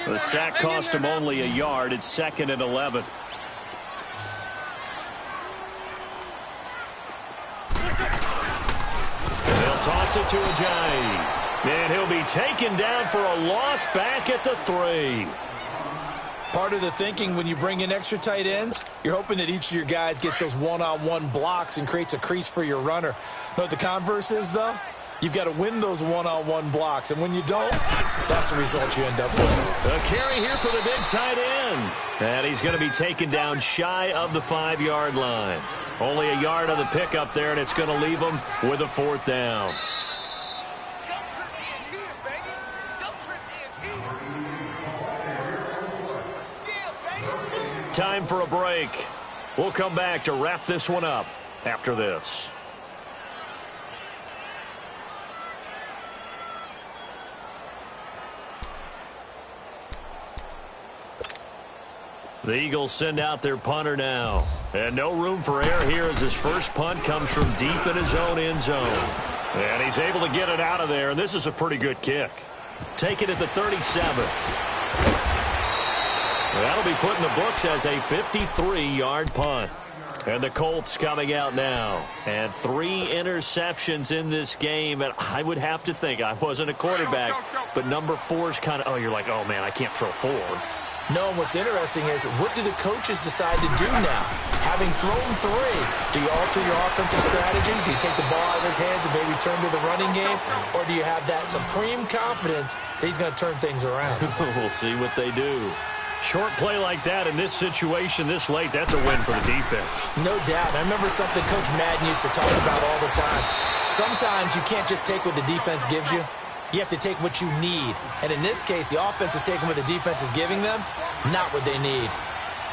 The sack cost him only a yard. It's 2nd and 11. They'll toss it to Ajayi. And he'll be taken down for a loss back at the 3. Part of the thinking when you bring in extra tight ends, you're hoping that each of your guys gets those one-on-one blocks and creates a crease for your runner. You know what the converse is, though? You've got to win those one-on-one blocks, and when you don't, that's the result you end up with. A carry here for the big tight end. And he's going to be taken down shy of the 5-yard line. Only a yard on the pickup there, and it's going to leave him with a 4th down. Time for a break. We'll come back to wrap this one up after this. The Eagles send out their punter now. And no room for error here as his first punt comes from deep in his own end zone. And he's able to get it out of there, and this is a pretty good kick. Take it at the 37. That'll be put in the books as a 53-yard punt. And the Colts coming out now. And 3 interceptions in this game. And I would have to think, I wasn't a quarterback, but number 4 is kind of, oh, you're like, oh, man, I can't throw 4. No, and what's interesting is, what do the coaches decide to do now? Having thrown 3, do you alter your offensive strategy? Do you take the ball out of his hands and maybe turn to the running game? Or do you have that supreme confidence that he's going to turn things around? We'll see what they do. Short play like that in this situation this late, that's a win for the defense. No doubt. And I remember something Coach Madden used to talk about all the time. Sometimes you can't just take what the defense gives you. You have to take what you need. And in this case, the offense is taking what the defense is giving them, not what they need.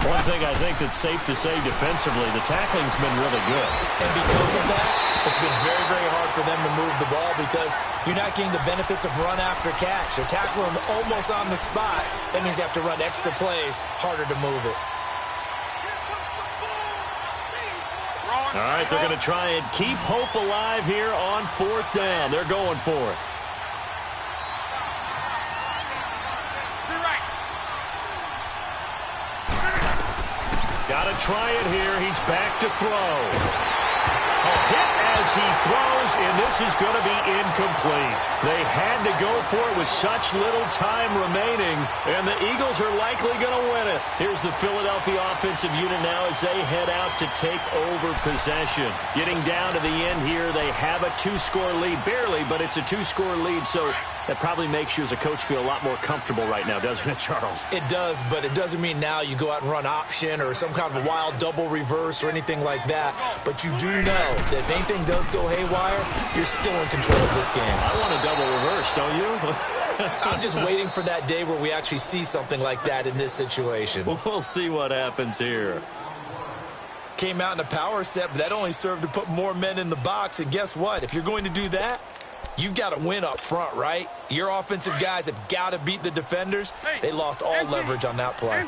One thing I think that's safe to say defensively, the tackling's been really good. And because of that, it's been very, very hard for them to move the ball because you're not getting the benefits of run after catch. They're tackling them almost on the spot. That means you have to run extra plays, harder to move it. All right, they're going to try and keep hope alive here on 4th down. They're going for it. Got to try it here. He's back to throw. A hit as he throws, and this is going to be incomplete. They had to go for it with such little time remaining, and the Eagles are likely going to win it. Here's the Philadelphia offensive unit now as they head out to take over possession. Getting down to the end here, they have a 2-score lead. Barely, but it's a 2-score lead, so that probably makes you as a coach feel a lot more comfortable right now, doesn't it, Charles? It does, but it doesn't mean now you go out and run option or some kind of a wild double reverse or anything like that. But you do know that if anything does go haywire, you're still in control of this game. I want a double reverse, don't you? I'm just waiting for that day where we actually see something like that in this situation. We'll see what happens here. Came out in a power set, but that only served to put more men in the box. And guess what? If you're going to do that, you've got to win up front, right? Your offensive guys have got to beat the defenders. They lost all leverage on that play.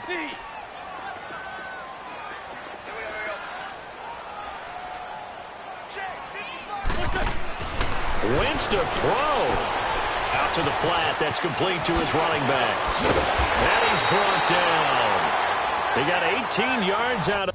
Wentz to throw. Out to the flat. That's complete to his running back. And he's brought down. He got 18 yards out of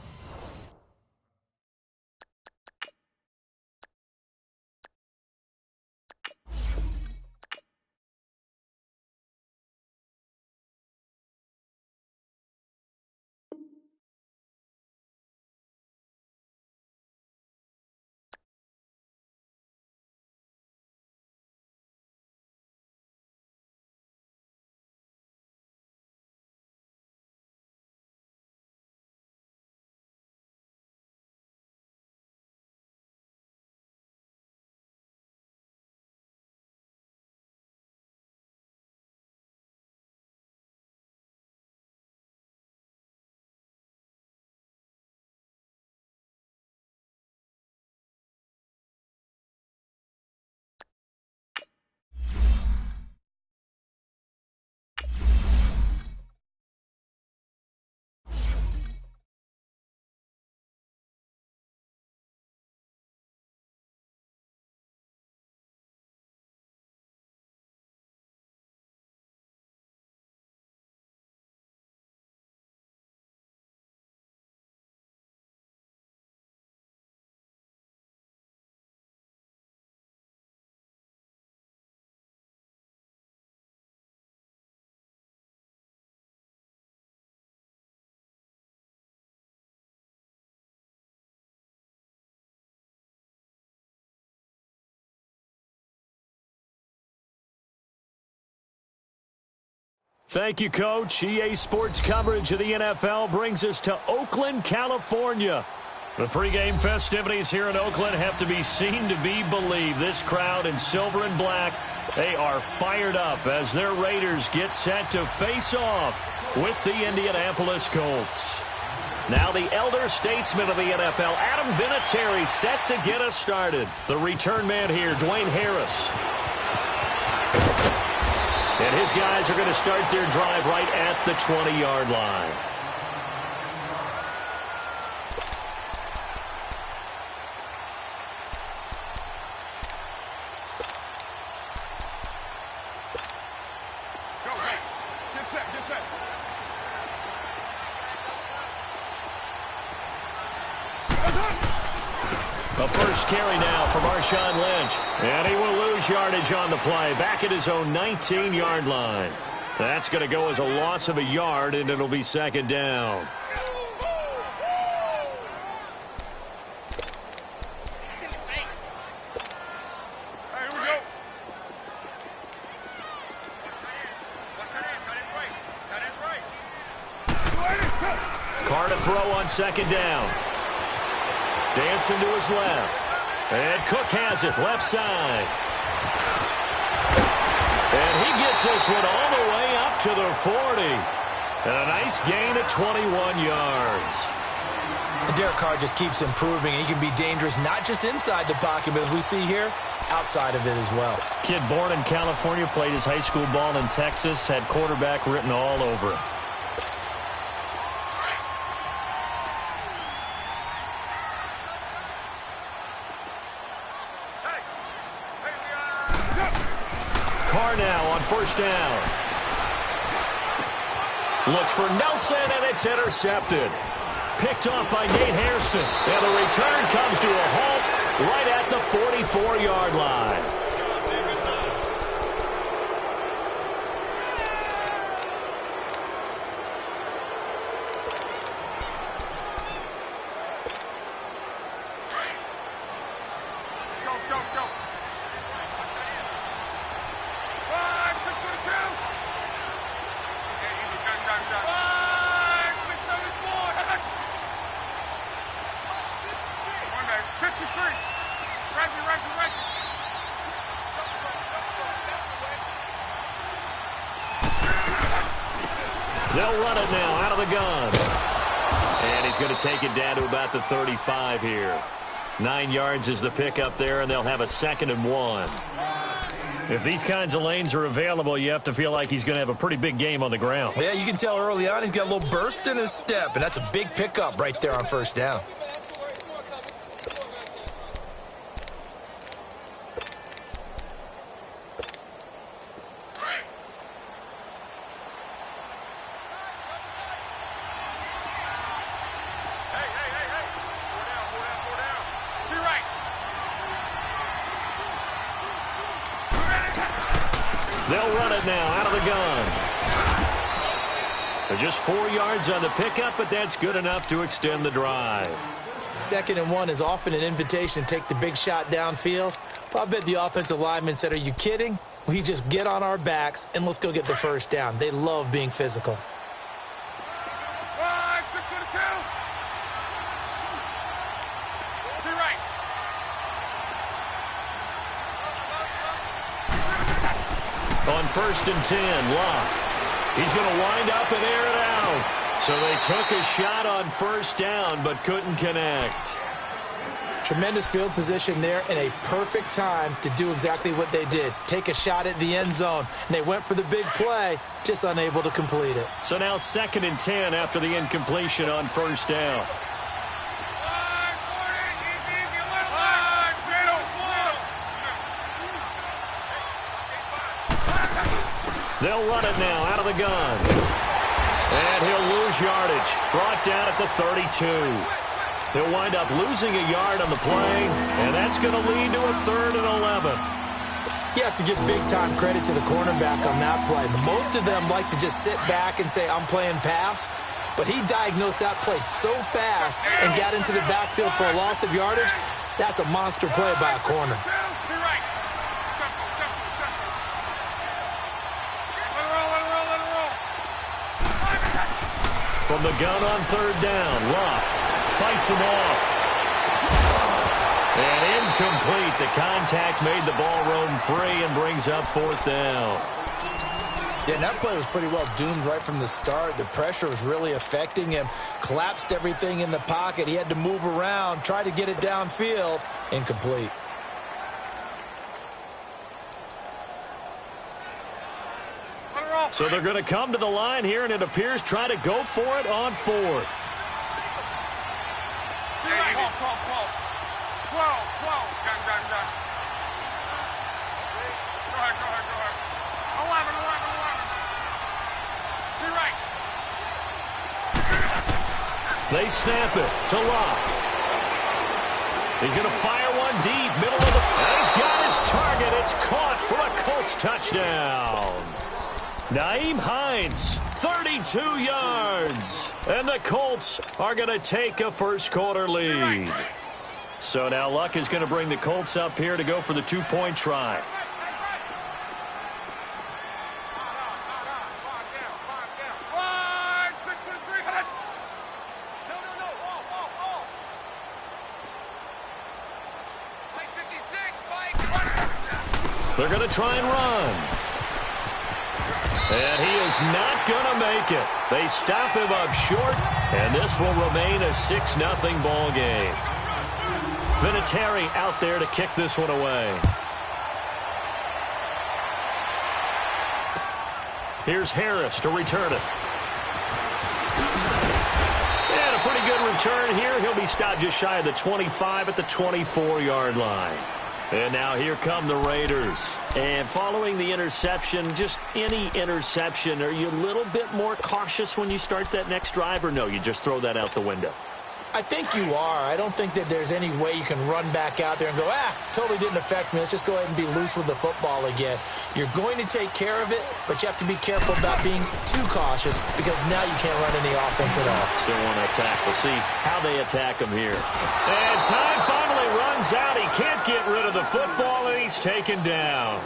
Thank you, Coach. EA Sports coverage of the NFL brings us to Oakland, California. The pregame festivities here in Oakland have to be seen to be believed. This crowd in silver and black, they are fired up as their Raiders get set to face off with the Indianapolis Colts. Now the elder statesman of the NFL, Adam Vinatieri, set to get us started. The return man here, Dwayne Harris. And his guys are going to start their drive right at the 20-yard line. Go, go. Get set, get set. A first carry now for Marshawn Lynch. And he will lose yardage on the play. Back at his own 19-yard line. That's going to go as a loss of a yard, and it'll be second down. Hey, here we go. Carr to throw on second down. Dancing to his left. And Cook has it, left side. And he gets this one all the way up to the 40. And a nice gain of 21 yards. And Derek Carr just keeps improving. He can be dangerous not just inside the pocket, but as we see here, outside of it as well. Kid born in California, played his high school ball in Texas, had quarterback written all over him. Now on first down. Looks for Nelson, and it's intercepted. Picked off by Nate Hairston. And the return comes to a halt right at the 44-yard line. Go. 5, 6, 2. Yeah, easy. Got. 5, 6, 7, 4. Head. 53. Right. They'll run it now out of the gun. And he's going to take it down to about the 35 here. 9 yards is the pickup there, and they'll have a 2nd and 1. If these kinds of lanes are available, you have to feel like he's going to have a pretty big game on the ground. Yeah, you can tell early on he's got a little burst in his step, and that's a big pickup right there on first down. They'll run it now out of the gun. They're just 4 yards on the pickup, but that's good enough to extend the drive. 2nd and 1 is often an invitation to take the big shot downfield. But I bet the offensive lineman said, are you kidding? We just get on our backs and let's go get the first down. They love being physical. 5, 6, 2. Be right. On 1st and 10, Locke. He's going to wind up and air it out. So they took a shot on first down, but couldn't connect. Tremendous field position there and a perfect time to do exactly what they did. Take a shot at the end zone. And they went for the big play, just unable to complete it. So now 2nd and 10 after the incompletion on first down. They'll run it now out of the gun. And he'll lose yardage. Brought down at the 32. He'll wind up losing a yard on the play, and that's going to lead to a 3rd and 11. You have to give big-time credit to the cornerback on that play. Most of them like to just sit back and say, I'm playing pass. But he diagnosed that play so fast and got into the backfield for a loss of yardage. That's a monster play by a corner. From the gun on third down, Luck fights him off. And incomplete. The contact made the ball roam free and brings up fourth down. Yeah, and that play was pretty well doomed right from the start. The pressure was really affecting him. Collapsed everything in the pocket. He had to move around, try to get it downfield. Incomplete. So they're going to come to the line here, and it appears try to go for it on fourth. 12. Gun. Go ahead. 11. Be right. They snap it to Locke. He's going to fire one deep, middle of the... And he's got his target. It's caught for a Colts touchdown. Nyheim Hines, 32 yards. And the Colts are going to take a first-quarter lead. So now Luck is going to bring the Colts up here to go for the two-point try. They're going to try and run. And he is not going to make it. They stop him up short, and this will remain a 6-0 ball game. Vinatieri out there to kick this one away. Here's Harris to return it. And a pretty good return here. He'll be stopped just shy of the 25 at the 24-yard line. And now here come the Raiders. And following the interception, just any interception, are you a little bit more cautious when you start that next drive, or no, you just throw that out the window? I think you are. I don't think that there's any way you can run back out there and go, totally didn't affect me. Let's just go ahead and be loose with the football again. You're going to take care of it, but you have to be careful about being too cautious because now you can't run any offense at all. Still want to attack. We'll see how they attack him here. And time finally runs out. He can't get rid of the football, and he's taken down.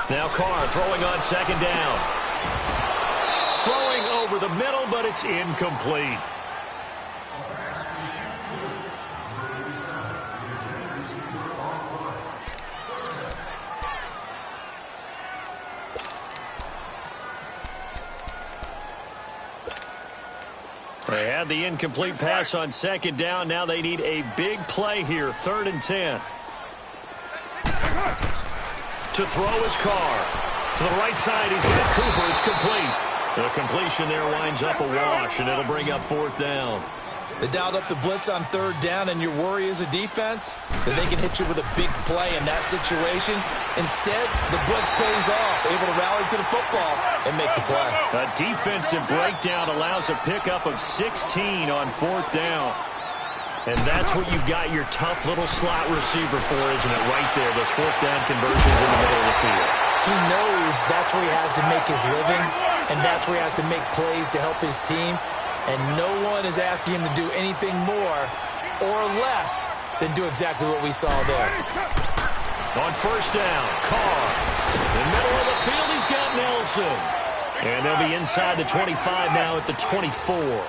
Now Carr throwing on second down. Throwing over the middle, but it's incomplete. They had the incomplete pass on second down. Now they need a big play here, 3rd and 10. To throw his Carr. To the right side, he's got Cooper. It's complete. The completion there winds up a wash, and it'll bring up 4th down. They dialed up the blitz on 3rd down, and your worry as a defense that they can hit you with a big play in that situation. Instead, the blitz pays off, able to rally to the football and make the play. A defensive breakdown allows a pickup of 16 on 4th down. And that's what you've got your tough little slot receiver for, isn't it? Right there, those 4th down conversions in the middle of the field. He knows that's where he has to make his living, and that's where he has to make plays to help his team. And no one is asking him to do anything more or less than do exactly what we saw there. On 1st down, Carr. In the middle of the field, he's got Nelson. And they'll be inside the 25 now at the 24.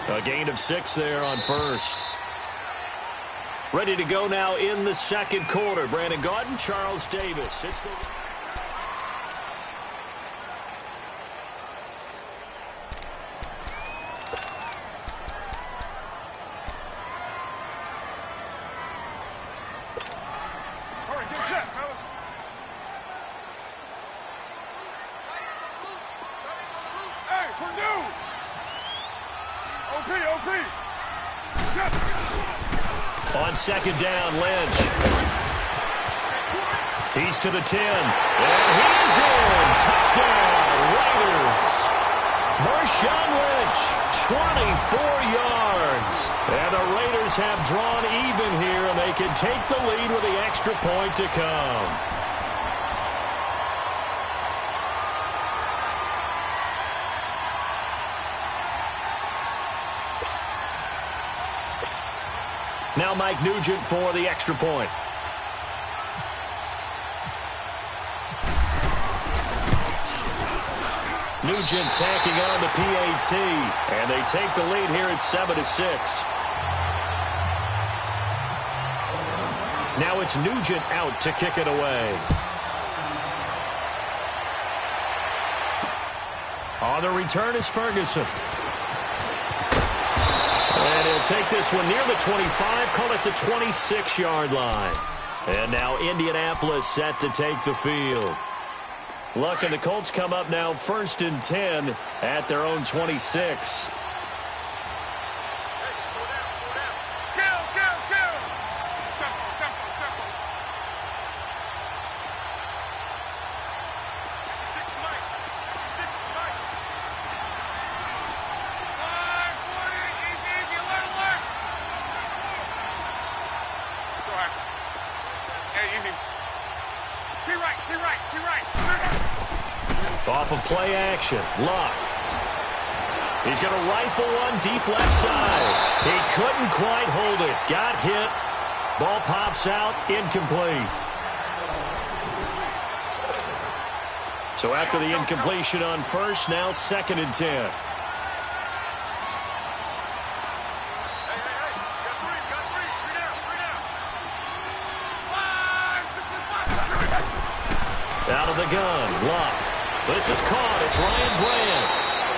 A gain of 6 there on 1st. Ready to go now in the 2nd quarter. Brandon Gaudin, Charles Davis. It's the... On 2nd down, Lynch. He's to the 10. And he's in. Touchdown, Raiders. Marshawn Lynch, 24 yards. And the Raiders have drawn even here, and they can take the lead with the extra point to come. Now Mike Nugent for the extra point. Nugent tacking on the PAT, and they take the lead here at 7-6. Now it's Nugent out to kick it away. On the return is Ferguson. And he'll take this one near the 25, call it the 26-yard line. And now Indianapolis set to take the field. Luck and the Colts come up now 1st and 10 at their own 26. Off of play action, Luck. He's going to rifle one deep left side. He couldn't quite hold it. Got hit. Ball pops out, incomplete. So after the incompletion on first, now 2nd and 10. Out of the gun, Luck. This is caught. It's Ryan Bland.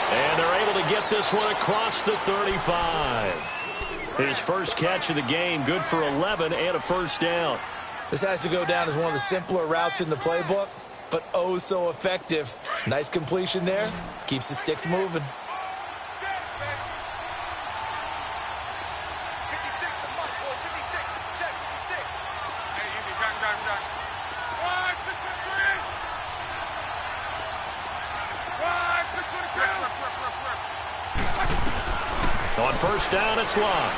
And they're able to get this one across the 35. His first catch of the game, good for 11 and a first down. This has to go down as one of the simpler routes in the playbook, but oh so effective. Nice completion there. Keeps the sticks moving. On first down, it's Luck.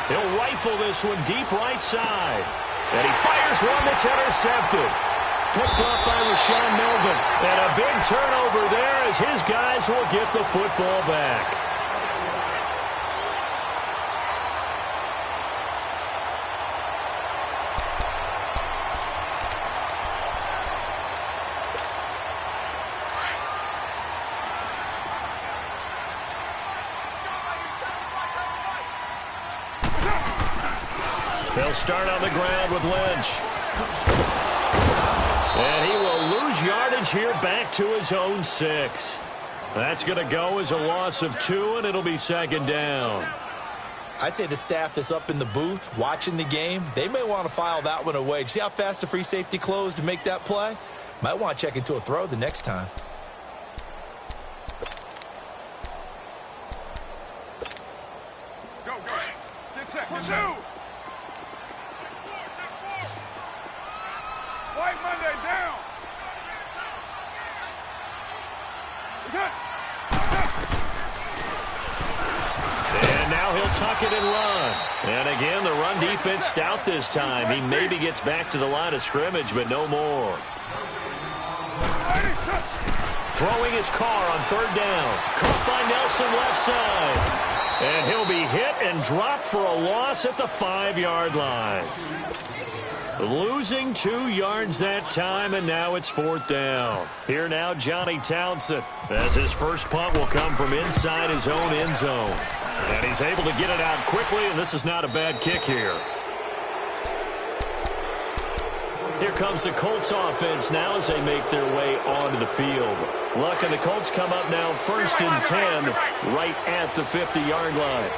He'll rifle this one deep right side. And he fires one that's intercepted. Picked up by Rashawn Melvin. And a big turnover there as his guys will get the football back. They'll start on the ground with Lynch. And he will lose yardage here back to his own 6. That's going to go as a loss of 2, and it'll be 2nd down. I'd say the staff that's up in the booth watching the game, they may want to file that one away. See how fast the free safety closed to make that play? Might want to check into a throw the next time. Go. Get set. Pursue. White Monday down. And now he'll tuck it and run. And again, the run defense stout this time. He maybe gets back to the line of scrimmage, but no more. Throwing his car on 3rd down. Caught by Nelson left side. And he'll be hit and dropped for a loss at the 5-yard line. Losing 2 yards that time, and now it's 4th down. Here now, Johnny Townsend, as his first punt will come from inside his own end zone. And he's able to get it out quickly, and this is not a bad kick here. Here comes the Colts offense now as they make their way onto the field. Luck and the Colts come up now 1st and 10, right at the 50-yard line.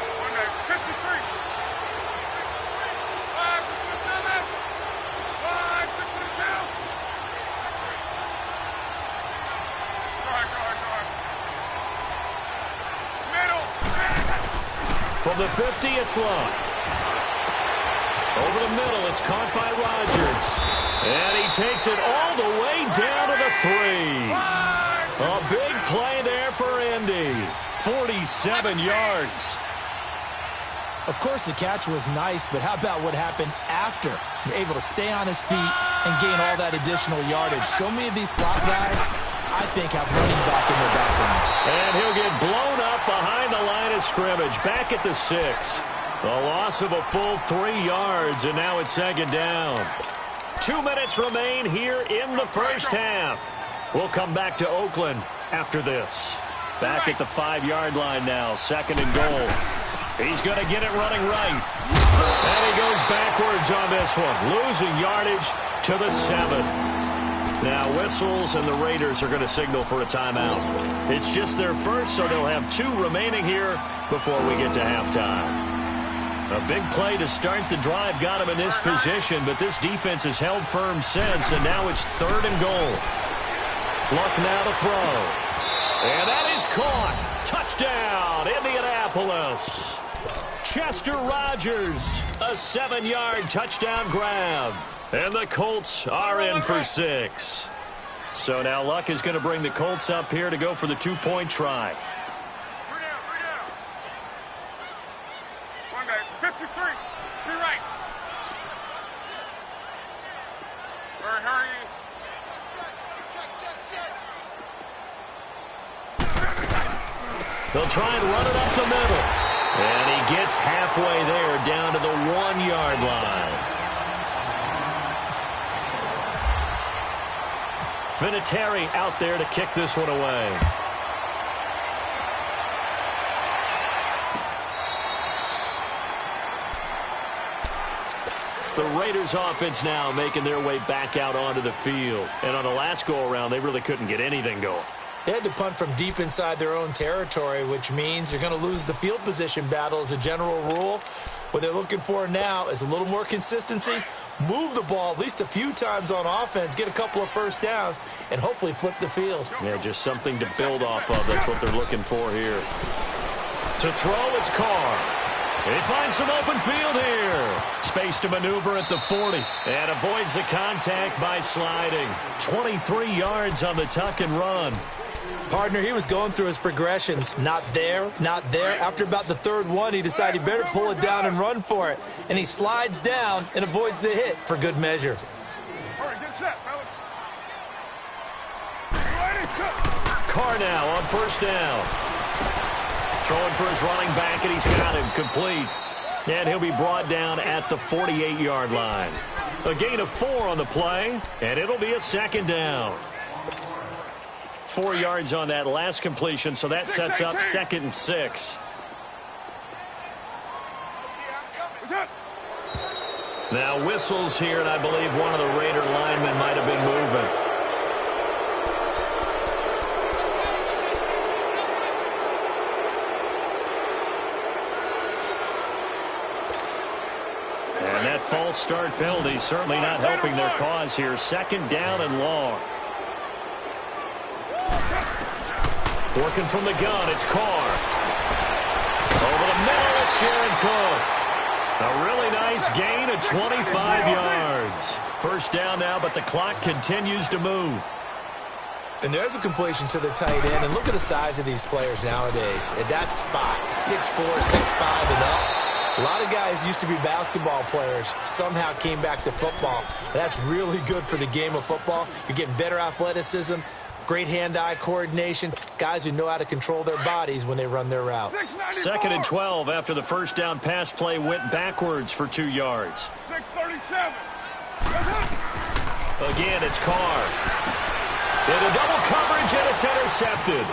From the 50, it's Luck. Over the middle, it's caught by Rodgers. And he takes it all the way down to the 3. A big play there for Indy. 47 yards. Of course, the catch was nice, but how about what happened after? Able to stay on his feet and gain all that additional yardage. So many of these slot guys, I think, have running back in their background. And he'll get blown up behind the line of of scrimmage, back at the 6. A loss of a full 3 yards, and now it's second down. 2 minutes remain here in the first half. We'll come back to Oakland after this. Back at the 5-yard line now, second and goal. He's going to get it running right. And he goes backwards on this one, losing yardage to the 7. Now whistles, and the Raiders are going to signal for a timeout. It's just their first, so they'll have 2 remaining here before we get to halftime. A big play to start the drive got him in this position, but this defense has held firm since, and now it's third and goal. Luck now to throw. And that is caught. Touchdown, Indianapolis. Chester Rogers, a 7-yard touchdown grab. And the Colts are in for 6. So now Luck is going to bring the Colts up here to go for the 2-point try. 53. 3 right. Hurry. They'll try and run it up the middle. And he gets halfway there, down to the 1-yard line. Vinatieri out there to kick this one away. The Raiders offense now making their way back out onto the field. And on the last go-around, they really couldn't get anything going. They had to punt from deep inside their own territory, which means you're going to lose the field position battle as a general rule. What they're looking for now is a little more consistency, move the ball at least a few times on offense, get a couple of first downs, and hopefully flip the field. Yeah, just something to build off of. That's what they're looking for here. To throw, it's Carr. He finds some open field here. Space to maneuver at the 40 and avoids the contact by sliding. 23 yards on the tuck and run. Partner, he was going through his progressions. Not there, not there. After about the third one, he decided he better pull it down and run for it. And he slides down and avoids the hit for good measure. All right, get set, fellas. Carr now on first down. Throwing for his running back, and he's got him complete. And he'll be brought down at the 48-yard line. A gain of 4 on the play, and it'll be a second down. 4 yards on that last completion, so that sets up 2nd and 6. Now whistles here, and I believe one of the Raider linemen might have been moving. And that false start penalty certainly not helping their cause here. 2nd down and long. Working from the gun, it's Carr. Over the middle, it's Jared Cook. A really nice gain of 25 yards. First down now, but the clock continues to move. And there's a completion to the tight end. And look at the size of these players nowadays. At that spot, 6'4", 6'5", and up. A lot of guys used to be basketball players, somehow came back to football. And that's really good for the game of football. You're getting better athleticism, great hand-eye coordination, guys who know how to control their bodies when they run their routes. 2nd and 12 after the first down pass play went backwards for 2 yards. 6:37. Again, it's Carr. Into double coverage, and it's intercepted.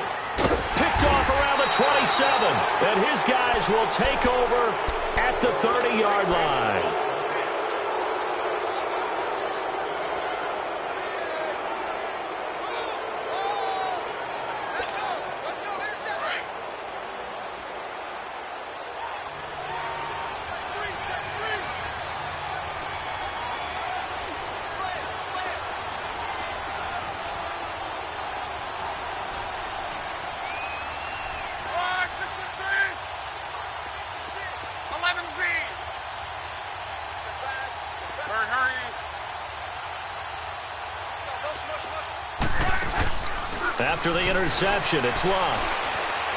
Picked off around the 27, and his guys will take over at the 30-yard line. After the interception, it's Luck.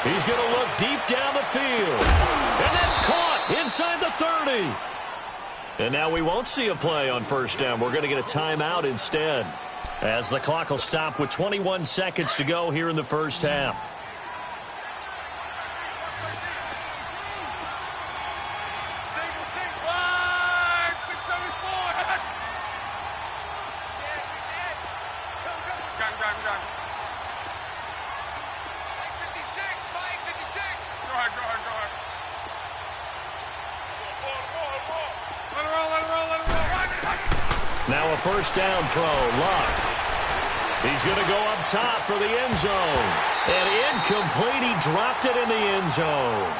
He's going to look deep down the field. And that's caught inside the 30. And now we won't see a play on first down. We're going to get a timeout instead, as the clock will stop with 21 seconds to go here in the first half. done. 56, Mike, 56. Go ahead. Let it roll. Now a first down throw. Luck. He's going to go up top for the end zone. And incomplete. He dropped it in the end zone.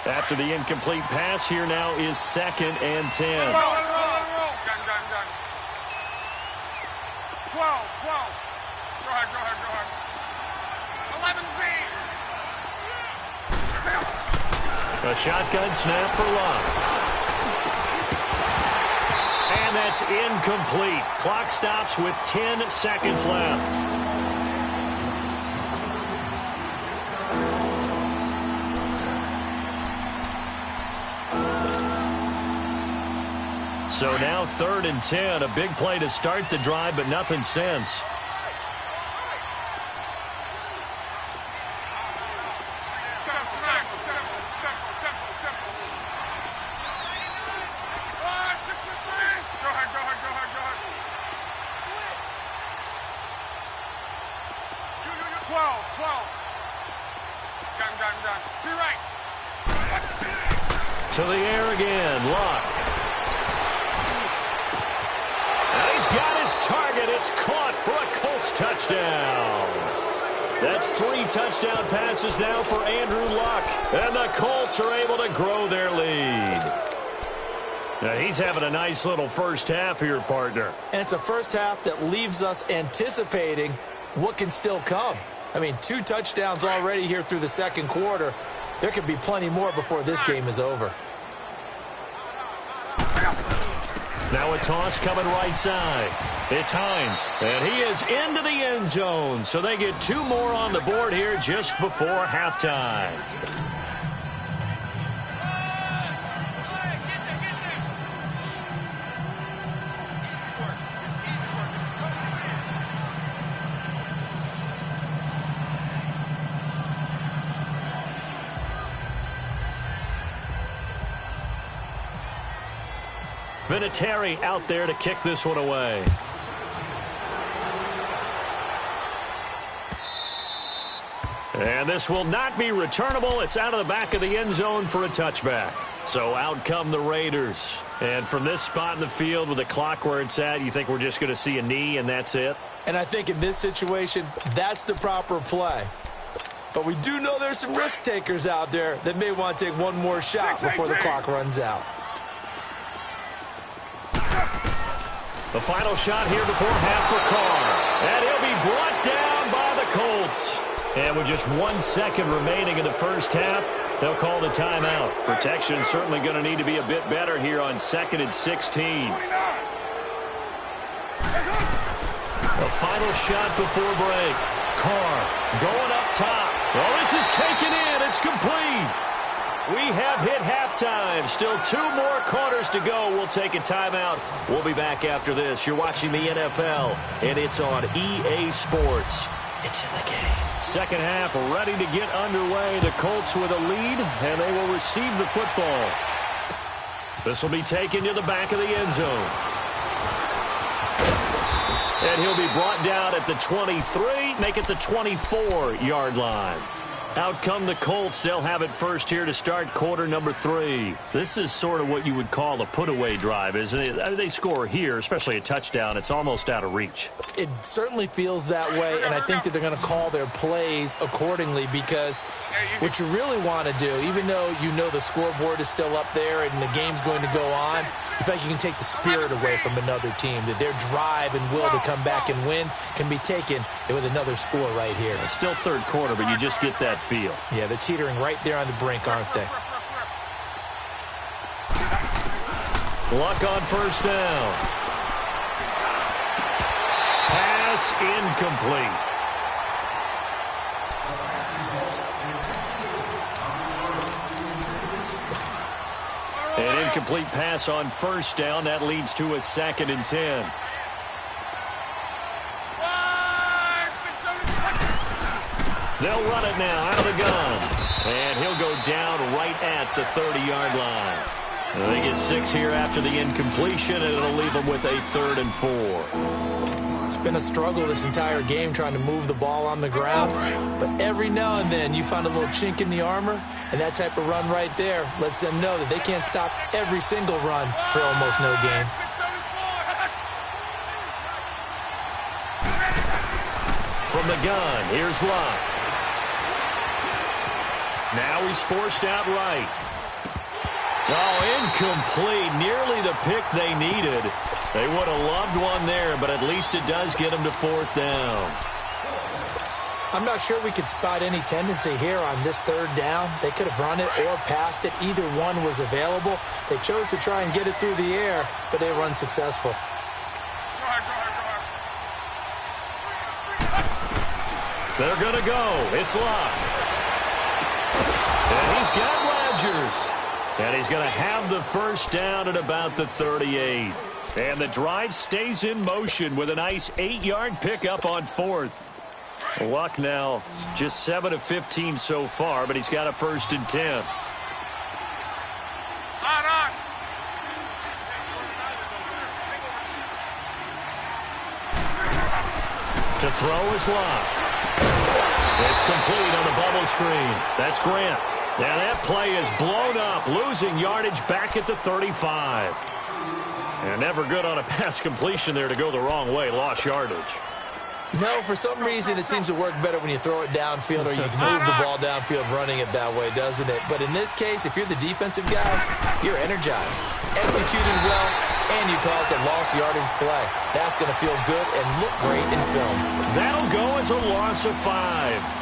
After the incomplete pass, here now is 2nd and 10. Let it roll. Done. 12. Go ahead. 11 A shotgun snap for Luck. And that's incomplete. Clock stops with 10 seconds left. So now 3rd and 10. A big play to start the drive, but nothing since. Done. Be right. To the air again. Luck. And he's got his target. It's caught for a Colts touchdown. That's 3 touchdown passes now for Andrew Luck. And the Colts are able to grow their lead. Now he's having a nice little first half here, partner. And it's a first half that leaves us anticipating what can still come. I mean, 2 touchdowns already here through the second quarter. There could be plenty more before this game is over. Now a toss coming right side. It's Hines, and he is into the end zone. So they get 2 more on the board here just before halftime. Vinatieri out there to kick this one away. And this will not be returnable. It's out of the back of the end zone for a touchback. So out come the Raiders. And from this spot in the field with the clock where it's at, you think we're just going to see a knee and that's it? And I think in this situation, that's the proper play. But we do know there's some risk takers out there that may want to take one more shot before the clock runs out. The final shot here before half for Carr. And he'll be brought down by the Colts. And with just 1 second remaining in the first half, they'll call the timeout. Protection certainly going to need to be a bit better here on 2nd and 16. The final shot before break. Carr going up top. Well, this is taken in. It's complete. We have hit halftime. Still 2 more quarters to go. We'll take a timeout. We'll be back after this. You're watching the NFL, and it's on EA Sports. It's in the game. Second half ready to get underway. The Colts with a lead, and they will receive the football. This will be taken to the back of the end zone. And he'll be brought down at the 23, make it the 24-yard line. Out come the Colts. They'll have it first here to start quarter number 3. This is sort of what you would call a put-away drive, isn't it? I mean, they score here, especially a touchdown. It's almost out of reach. It certainly feels that way, and I think that they're going to call their plays accordingly because what you really want to do, even though you know the scoreboard is still up there and the game's going to go on, in fact, you can take the spirit away from another team, that their drive and will to come back and win can be taken with another score right here. It's still third quarter, but you just get that feel. Yeah, they're teetering right there on the brink, aren't they? Luck on first down. Pass incomplete. An incomplete pass on first down. That leads to a 2nd and 10. They'll run it now out of the gun. And he'll go down right at the 30-yard line. They get 6 here after the incompletion, and it'll leave them with a 3rd and 4. It's been a struggle this entire game trying to move the ball on the ground. But every now and then you find a little chink in the armor, and that type of run right there lets them know that they can't stop every single run for almost no gain. From the gun, here's Luck. Now he's forced out right. Oh, incomplete. Nearly the pick they needed. They would have loved one there, but at least it does get them to 4th down. I'm not sure we could spot any tendency here on this 3rd down. They could have run it or passed it. Either one was available. They chose to try and get it through the air, but they were unsuccessful. They're going to go. It's Luck. And he's got Rodgers. And he's going to have the 1st down at about the 38. And the drive stays in motion with a nice 8-yard pickup on 4th. Luck now just 7 of 15 so far, but he's got a 1st and 10. To throw is Luck. It's complete on the bubble screen. That's Grant. Now that play is blown up, losing yardage back at the 35. And never good on a pass completion there to go the wrong way. Lost yardage. No, for some reason it seems to work better when you throw it downfield or you can move the ball downfield running it that way, doesn't it? But in this case, if you're the defensive guys, you're energized, executed well, and you caused a lost yardage play. That's going to feel good and look great in film. That'll go as a loss of 5.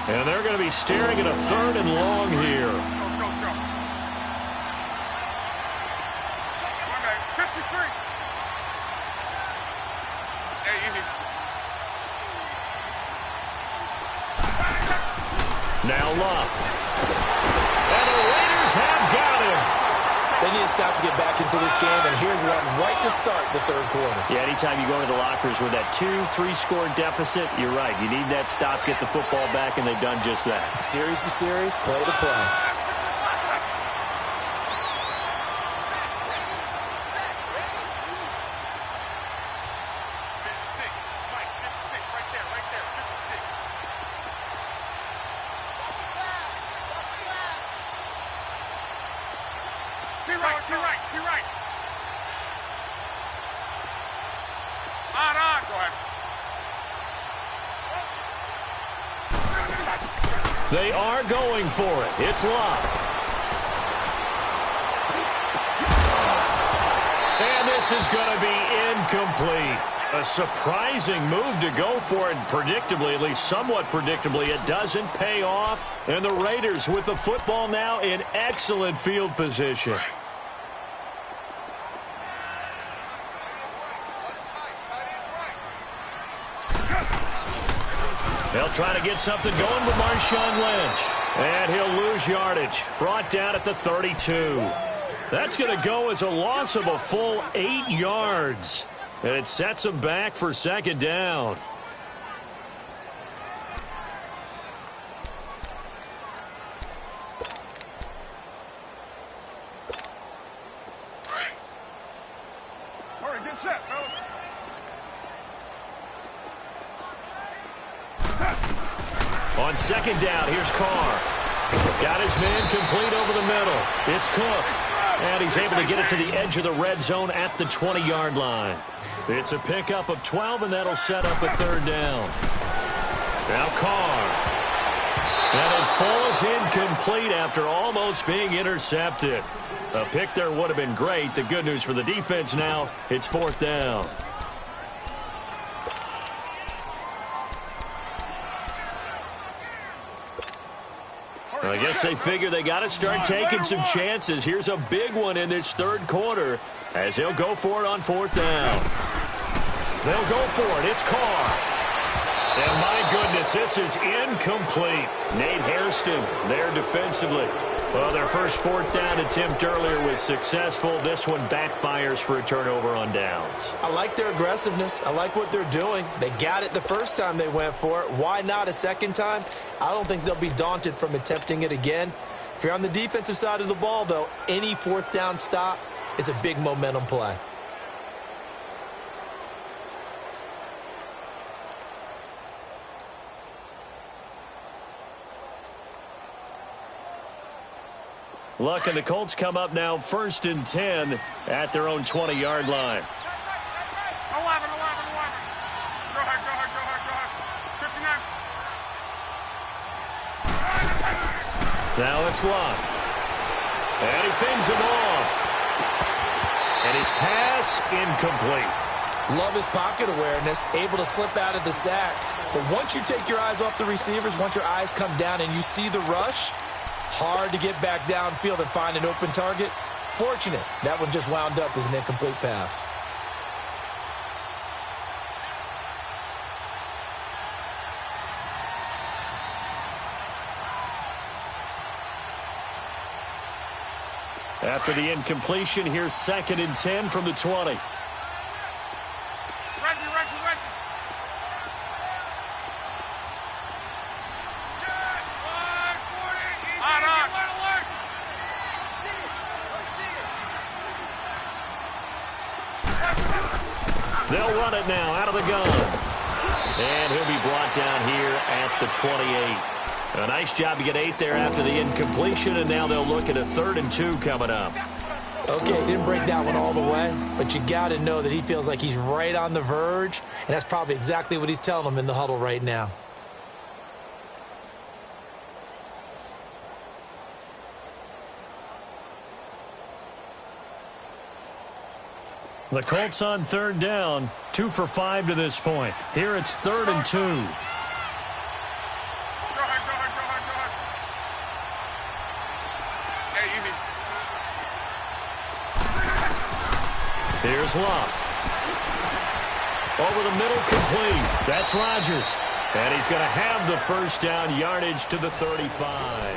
And they're going to be staring at a 3rd and long here. Go. 53. Hey, easy. Now Luck. And the Raiders have got him. They need to stop to get back into this game, and here's one right to start the 3rd quarter. Yeah, anytime you go to the lockers with that 2-3 score deficit, you're right. You need that stop, get the football back, and they've done just that. Series to series, play to play. Be right. On. Go ahead. They are going for it. It's Luck. And this is going to be incomplete. A surprising move to go for it predictably, at least somewhat predictably. It doesn't pay off. And the Raiders with the football now in excellent field position. They'll try to get something going with Marshawn Lynch. And he'll lose yardage. Brought down at the 32. That's going to go as a loss of a full 8 yards. And it sets him back for 2nd down. All right, get set, fellas. On 2nd down, here's Carr. Got his man complete over the middle. It's Cook. And he's able to get it to the edge of the red zone at the 20-yard line. It's a pickup of 12, and that'll set up a 3rd down. Now Carr. And it falls incomplete after almost being intercepted. A pick there would have been great. The good news for the defense now, it's 4th down. I guess they figure they got to start taking some chances. Here's a big one in this 3rd quarter as he'll go for it on 4th down. They'll go for it. It's Carr. And my goodness, this. This is incomplete. Nate Hairston there defensively. Well, their first fourth down attempt earlier was successful. This one backfires for a turnover on downs. I like their aggressiveness. I like what they're doing. They got it the first time they went for it. Why not a second time? I don't think they'll be daunted from attempting it again. If you're on the defensive side of the ball, though, any fourth down stop is a big momentum play. Luck and the Colts come up now 1st and 10 at their own 20-yard line. 11. Go ahead. 59. Now it's Luck. And he fends him off. And his pass incomplete. Love his pocket awareness, able to slip out of the sack. But once you take your eyes off the receivers, once your eyes come down and you see the rush, hard to get back downfield and find an open target. Fortunate, that one just wound up as an incomplete pass. After the incompletion, here's 2nd and 10 from the 20. They'll run it now out of the gun. And he'll be brought down here at the 28. A nice job to get 8 there after the incompletion, and now they'll look at a 3rd and 2 coming up. Okay, he didn't break that one all the way, but you got to know that he feels like he's right on the verge, and that's probably exactly what he's telling them in the huddle right now. The Colts on 3rd down, 2 for 5 to this point. Here it's 3rd and 2. Go ahead. Yeah, easy. Here's Luck. Over the middle, complete. That's Rodgers. And he's going to have the first down, yardage to the 35.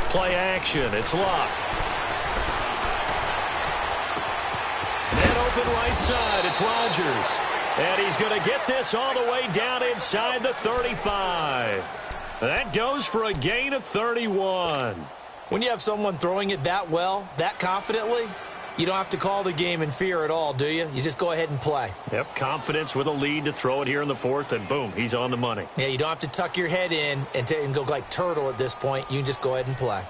Play action. It's Luck. And open right side. It's Rodgers. And he's going to get this all the way down inside the 35. That goes for a gain of 31. When you have someone throwing it that well, that confidently, you don't have to call the game in fear at all, do you? You just go ahead and play. Yep, confidence with a lead to throw it here in the 4th, and boom, he's on the money. Yeah, you don't have to tuck your head in and go like turtle at this point. You can just go ahead and play.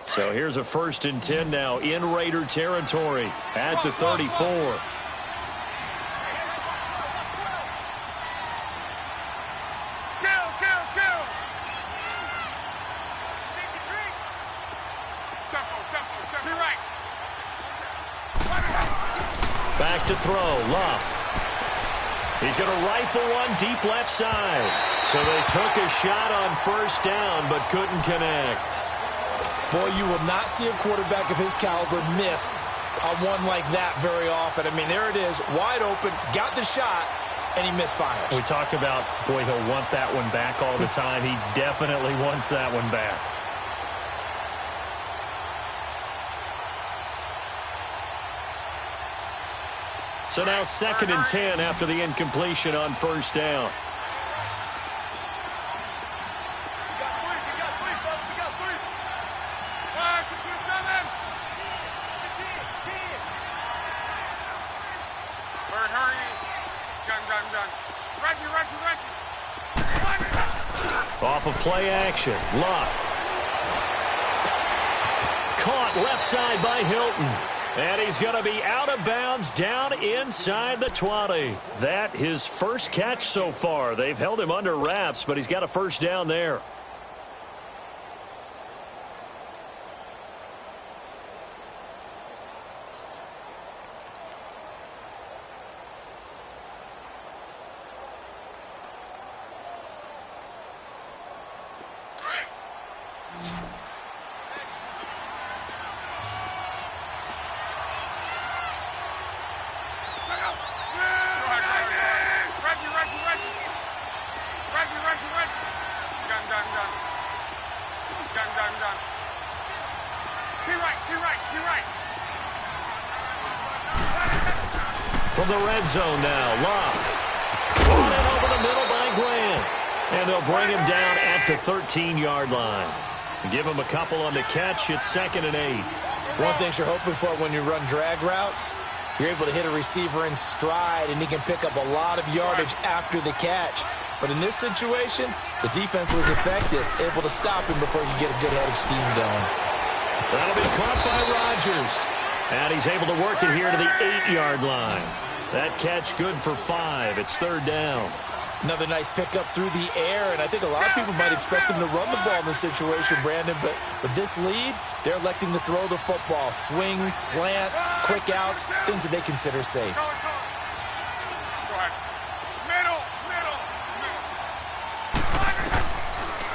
So here's a 1st and 10 now in Raider territory at the 34. Back to throw, Luck. He's going to rifle one deep left side. So they took a shot on 1st down but couldn't connect. Boy, you will not see a quarterback of his caliber miss on one like that very often. I mean, there it is, wide open, got the shot, and he misfires. We talk about, boy, he'll want that one back all the time. He definitely wants that one back. So now 2nd and 10 after the incompletion on 1st down. off of play action. Luck. Caught left side by Hilton. And he's going to be out of bounds down inside the 20. That his first catch so far. They've held him under wraps, but he's got a first down there. From the red zone now, Love. Brought in over the middle by Grant. And they'll bring him down at the 13-yard line. Give him a couple on the catch. It's 2nd and 8. One thing you're hoping for when you run drag routes, you're able to hit a receiver in stride, and he can pick up a lot of yardage after the catch. But in this situation, the defense was effective, able to stop him before you get a good head of steam going. That'll be caught by Rodgers. And he's able to work it here to the 8-yard line. That catch good for 5. It's 3rd down. Another nice pickup through the air, and I think a lot of people might expect him to run the ball in this situation, Brandon, but with this lead, they're electing to throw the football. Swings, slants, quick outs, things that they consider safe.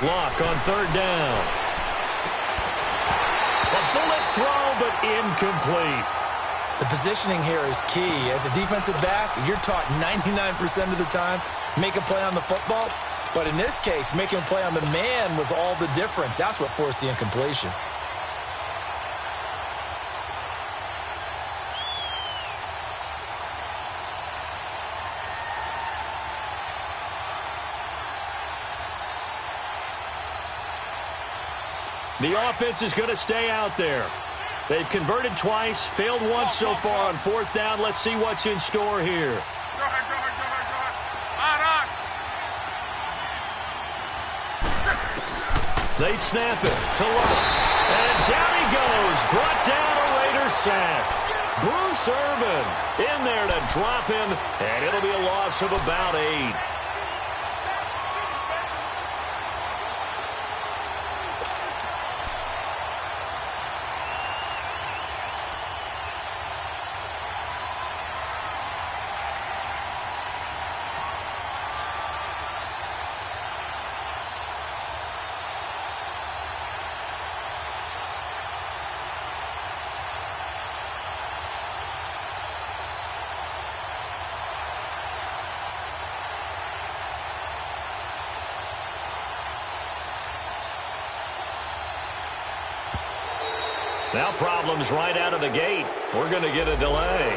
Lock on 3rd down. A bullet throw, but incomplete. The positioning here is key. As a defensive back, you're taught 99% of the time, make a play on the football. But in this case, making a play on the man was all the difference. That's what forced the incompletion. The offense is going to stay out there. They've converted twice, failed once so far on 4th down. Let's see what's in store here. They snap it to Love. And down he goes. Brought down a Raider sack. Bruce Irvin in there to drop him. And it'll be a loss of about 8. Now problems right out of the gate. We're going to get a delay.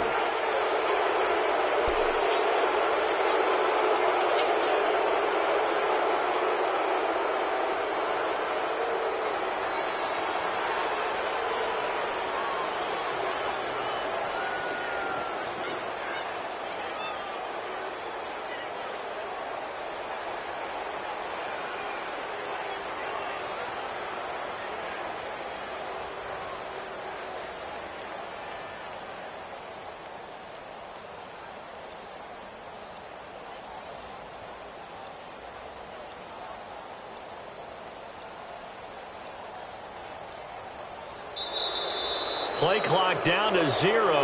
Play clock down to 0,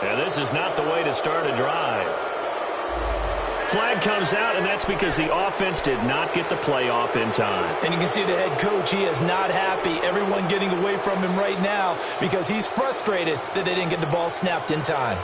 and this is not the way to start a drive. Flag comes out, and that's because the offense did not get the play off in time. And you can see the head coach, he is not happy. Everyone getting away from him right now because he's frustrated that they didn't get the ball snapped in time.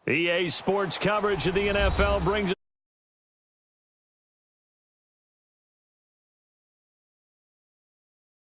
EA Sports coverage of the NFL brings